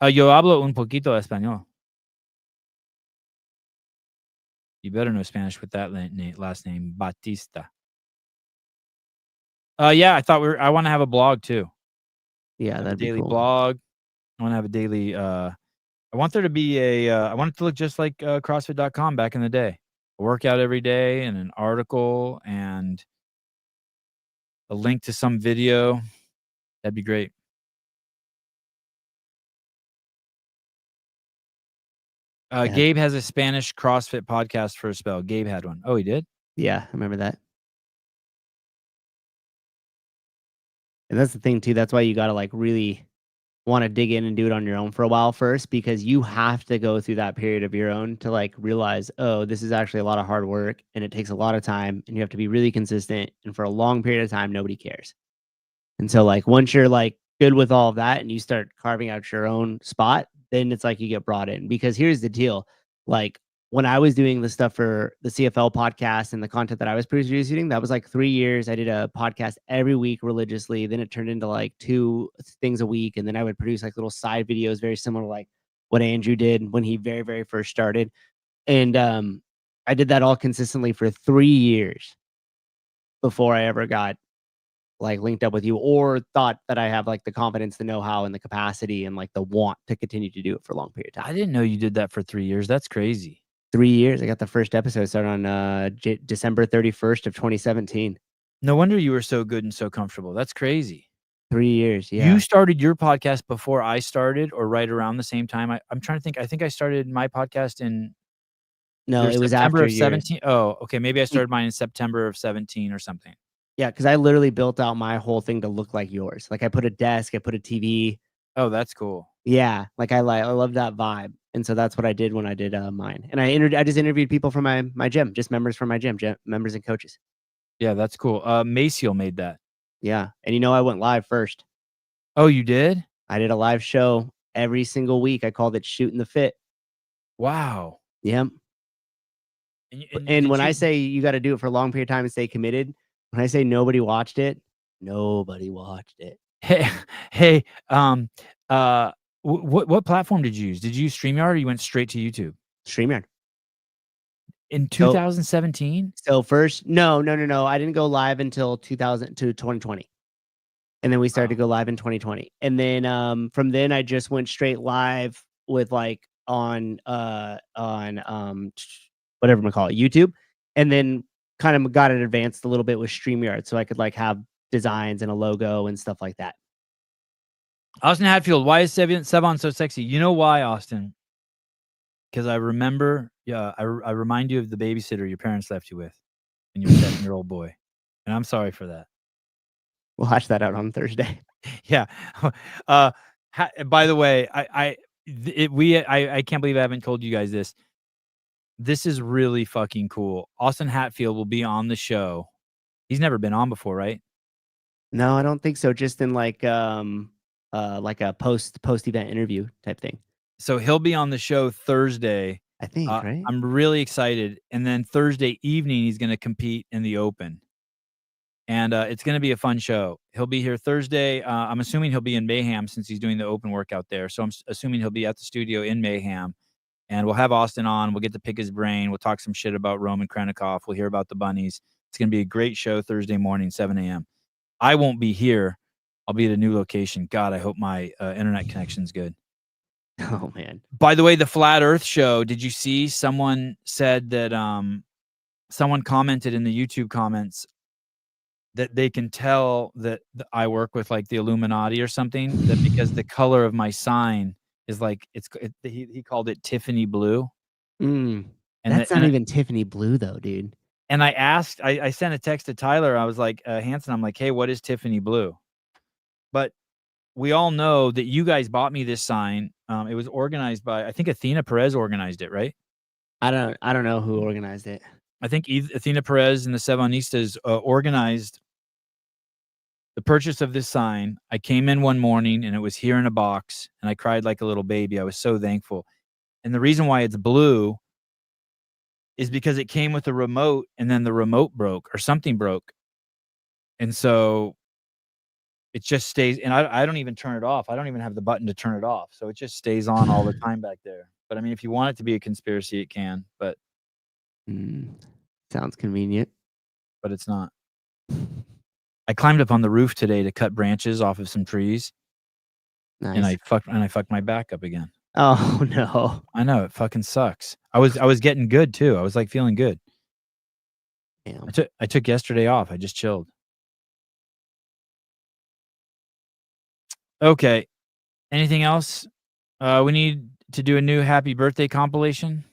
Yo hablo un poquito español. You better know Spanish with that last name, Batista. Yeah, I want to have a blog too. Yeah, that'd be daily cool. blog. I want to have a daily. I want there to be I want it to look just like CrossFit.com back in the day. A workout every day and an article and a link to some video. That'd be great. Gabe has a Spanish CrossFit podcast for a spell. Gabe had one. Oh, he did? Yeah, I remember that. And that's the thing too. That's why you got to like really want to dig in and do it on your own for a while first, because you have to go through that period of your own to like realize, oh, this is actually a lot of hard work and it takes a lot of time and you have to be really consistent. And for a long period of time, nobody cares. And so like once you're like good with all of that and you start carving out your own spot, then it's like you get brought in. Because here's the deal. Like when I was doing the stuff for the CFL podcast and the content that I was producing, that was like 3 years. I did a podcast every week religiously. Then it turned into like 2 things a week. And then I would produce like little side videos, very similar to like what Andrew did when he very, very first started. And I did that all consistently for 3 years before I ever got like linked up with you or thought that I have like the confidence, the know-how and the capacity and like the want to continue to do it for a long period of time. I didn't know you did that for 3 years. That's crazy. 3 years. I got the first episode started on December 31st of 2017. No wonder you were so good and so comfortable. That's crazy. 3 years. Yeah. You started your podcast before I started or right around the same time? I'm trying to think. I think I started my podcast in it was September after of 17. Oh, okay. Maybe I started mine in September of 17 or something. Yeah, because I literally built out my whole thing to look like yours. Like I put a desk, I put a TV. Oh, that's cool. Yeah, like I love that vibe, and so that's what I did when I did mine. And I just interviewed people from my gym, just members from my gym, members and coaches. Yeah, that's cool. Maciel made that. Yeah, and I went live first. Oh, you did? I did a live show every single week. I called it Shooting the Fit. Wow. Yep. And when I say you got to do it for a long period of time and stay committed, when I say nobody watched it, nobody watched it. Hey, what platform did you use? Did you use StreamYard or you went straight to YouTube? StreamYard. In 2017? So first, no. I didn't go live until 2020. And then we started to go live in 2020. And then from then I just went straight live with like on whatever we call it, YouTube. And then kind of got it advanced a little bit with StreamYard so I could like have designs and a logo and stuff like that. Austin Hatfield, why is Sevon so sexy? You know why, Austin? Because I remember, I remind you of the babysitter your parents left you with when you were a 7-year-old boy. And I'm sorry for that. We'll hash that out on Thursday. Yeah. By the way, I can't believe I haven't told you guys this. This is really fucking cool. Austin Hatfield will be on the show. He's never been on before, right? No, I don't think so. Just in like a post event interview type thing. So he'll be on the show Thursday. I think, right? I'm really excited. And then Thursday evening, he's going to compete in the Open. And it's going to be a fun show. He'll be here Thursday. I'm assuming he'll be in Mayhem since he's doing the Open workout there. So I'm assuming he'll be at the studio in Mayhem. And we'll have Austin on. We'll get to pick his brain. We'll talk some shit about Roman Krennikov. We'll hear about the bunnies. It's going to be a great show Thursday morning, 7 a.m. I won't be here. I'll be at a new location. God, I hope my internet connection's good. Oh, man. By the way, the Flat Earth show, did you see someone said that someone commented in the YouTube comments that they can tell that I work with like the Illuminati or something, that because the color of my sign is like, he called it Tiffany blue. And that's not even Tiffany blue though, dude. And I asked, I sent a text to Tyler. I was like, Hanson, I'm like, hey, what is Tiffany blue? But we all know that you guys bought me this sign. It was organized by, I think Athena Perez organized it, right? I don't know who organized it. I think Athena Perez and the Sevonistas organized the purchase of this sign. I came in one morning and it was here in a box and I cried like a little baby. I was so thankful. And the reason why it's blue is because it came with a remote, and then the remote broke or something broke. And so it just stays, and I don't even turn it off. I don't even have the button to turn it off. So it just stays on all the time back there. But I mean, if you want it to be a conspiracy, it can, but Sounds convenient. it's not. I climbed up on the roof today to cut branches off of some trees, Nice. and I fucked my back up again. Oh no. I know, it fucking sucks. I was getting good too. I was like feeling good. Damn. I took yesterday off. I just chilled. Okay. Anything else? We need to do a new happy birthday compilation.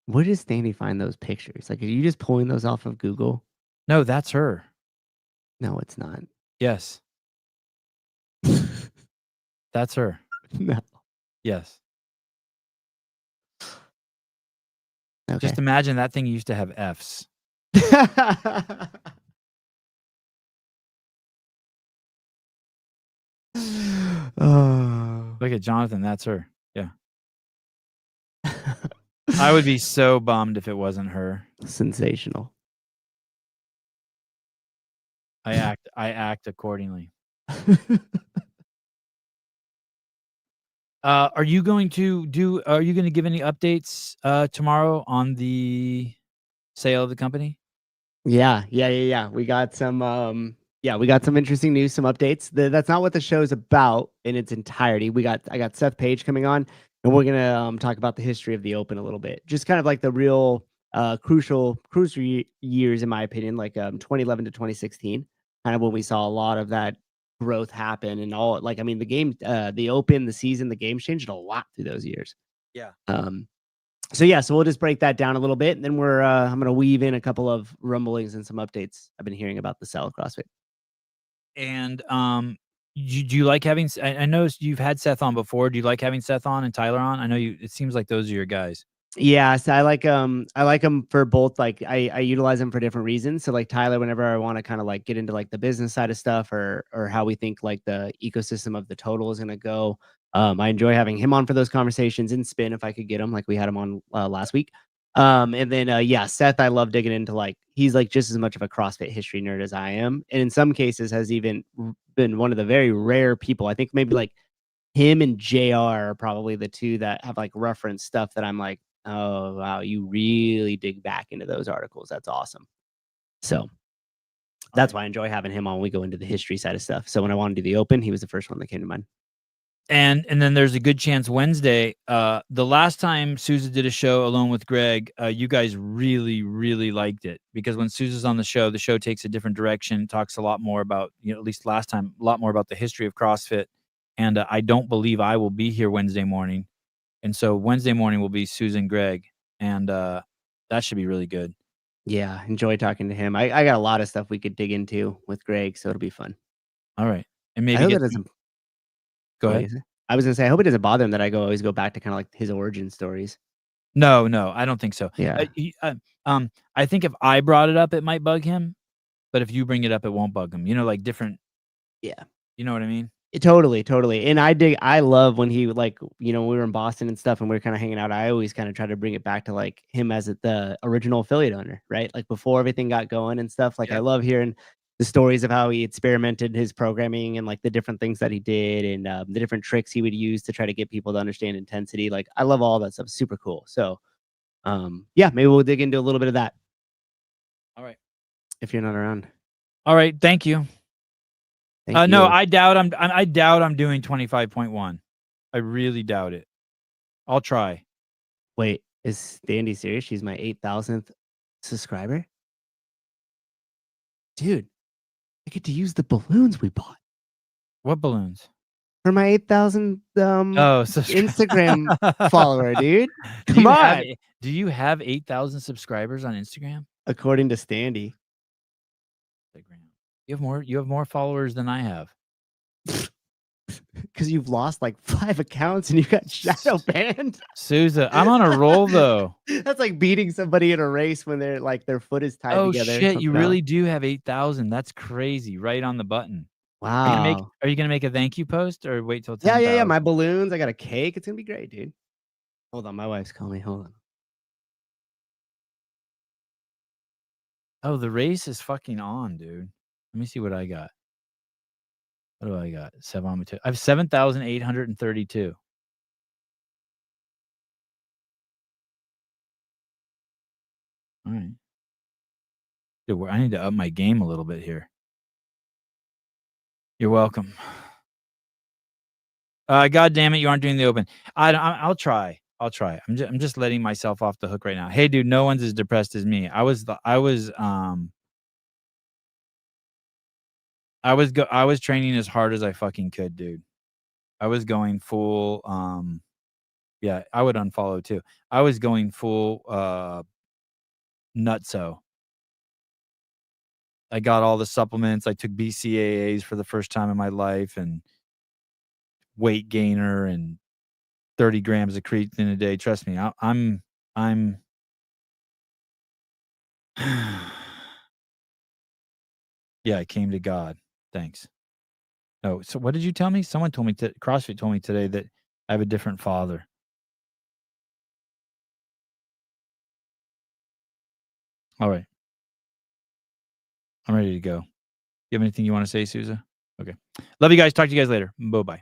Where does Stanley find those pictures? Like, are you just pulling those off of Google? No, that's her. No, it's not. Yes. That's her. No. Yes. Okay. Just imagine that thing used to have Fs. Oh. Look at Jonathan. That's her. Yeah. I would be so bummed if it wasn't her. Sensational. I act accordingly. Are you going to give any updates tomorrow on the sale of the company? Yeah. We got some interesting news, some updates. That's not what the show's about in its entirety. I got Seth Page coming on, and we're gonna talk about the history of the Open a little bit. Just kind of like the real crucial years, in my opinion, like 2011 to 2016, kind of when we saw a lot of that growth happen and all. Like, I mean, the game, the Open, the season, the game changed a lot through those years. Yeah. So we'll just break that down a little bit, and then I'm gonna weave in a couple of rumblings and some updates I've been hearing about the sale of CrossFit. And do you like having? I know you've had Seth on before. Do you like having Seth on and Tyler on? I know you. It seems like those are your guys. Yeah, so I like them for both. Like I utilize them for different reasons. So like Tyler, whenever I want to kind of like get into like the business side of stuff or how we think like the ecosystem of the total is gonna go. I enjoy having him on for those conversations, and Spin if I could get him, like we had him on last week. And then Seth, I love digging into, like, he's like just as much of a CrossFit history nerd as I am, and in some cases has even been one of the very rare people. I think maybe like him and JR are probably the two that have like referenced stuff that I'm like, oh wow, you really dig back into those articles. That's awesome. So that's why I enjoy having him on. We go into the history side of stuff. So when I wanted to do the Open, he was the first one that came to mind. And then there's a good chance Wednesday. The last time Sousa did a show alone with Greg, you guys really, really liked it, because when Sousa's on the show takes a different direction, talks a lot more about, at least last time, a lot more about the history of CrossFit. And I don't believe I will be here Wednesday morning. And so Wednesday morning will be Sousa and Greg, and that should be really good. Yeah, enjoy talking to him. I got a lot of stuff we could dig into with Greg, so it'll be fun. All right. And I maybe hope get it doesn't. Go What ahead. is it? I was gonna say, I hope it doesn't bother him that I always go back to kind of like his origin stories. No, I don't think so. Yeah. I think if I brought it up, it might bug him, but if you bring it up, it won't bug him. Like different. Yeah. You know what I mean? Totally. And I love when he, like, we were in Boston and stuff and we were kind of hanging out. I always kind of try to bring it back to like him as the original affiliate owner, right? Like before everything got going and stuff. Like, I love hearing the stories of how he experimented his programming and like the different things that he did and the different tricks he would use to try to get people to understand intensity. Like, I love all that stuff. Super cool. So, maybe we'll dig into a little bit of that. All right. If you're not around. All right. Thank you. Thank No, you. I doubt I'm doing 25.1. I really doubt it. I'll try. Wait, is Dandy serious? She's my 8,000th subscriber? Dude, I get to use the balloons we bought What balloons? for my 8,000 Instagram follower, dude. Do Come you on. have- Do you have 8,000 subscribers on Instagram? According to Standy. You have more followers than I have. Because you've lost like 5 accounts and you got shadow banned. Sousa, I'm on a roll though. That's like beating somebody in a race when they're like their foot is tied Oh together. shit, you really do have 8,000. That's crazy. Right on the button. Wow. Are you gonna make a thank you post or wait till 10,000? 10,000? Yeah. My balloons. I got a cake. It's gonna be great, dude. Hold on, my wife's calling me. Hold on. Oh, the race is fucking on, dude. Let me see what I got. What do I got? I have 7,832. All right. Dude, I need to up my game a little bit here. You're welcome. God damn it, you aren't doing the open. I'll try. I'm just letting myself off the hook right now. Hey, dude, no one's as depressed as me. I was training as hard as I fucking could, dude. I was going full. Yeah, I would unfollow too. I was going full nutso. I got all the supplements. I took BCAAs for the first time in my life, and weight gainer, and 30 grams of creatine a day. Trust me, I'm yeah, I came to God. Thanks. Oh, so what did you tell me? Someone told me CrossFit told me today that I have a different father. All right. I'm ready to go. You have anything you want to say, Sousa? Okay. Love you guys. Talk to you guys later. Bye-bye.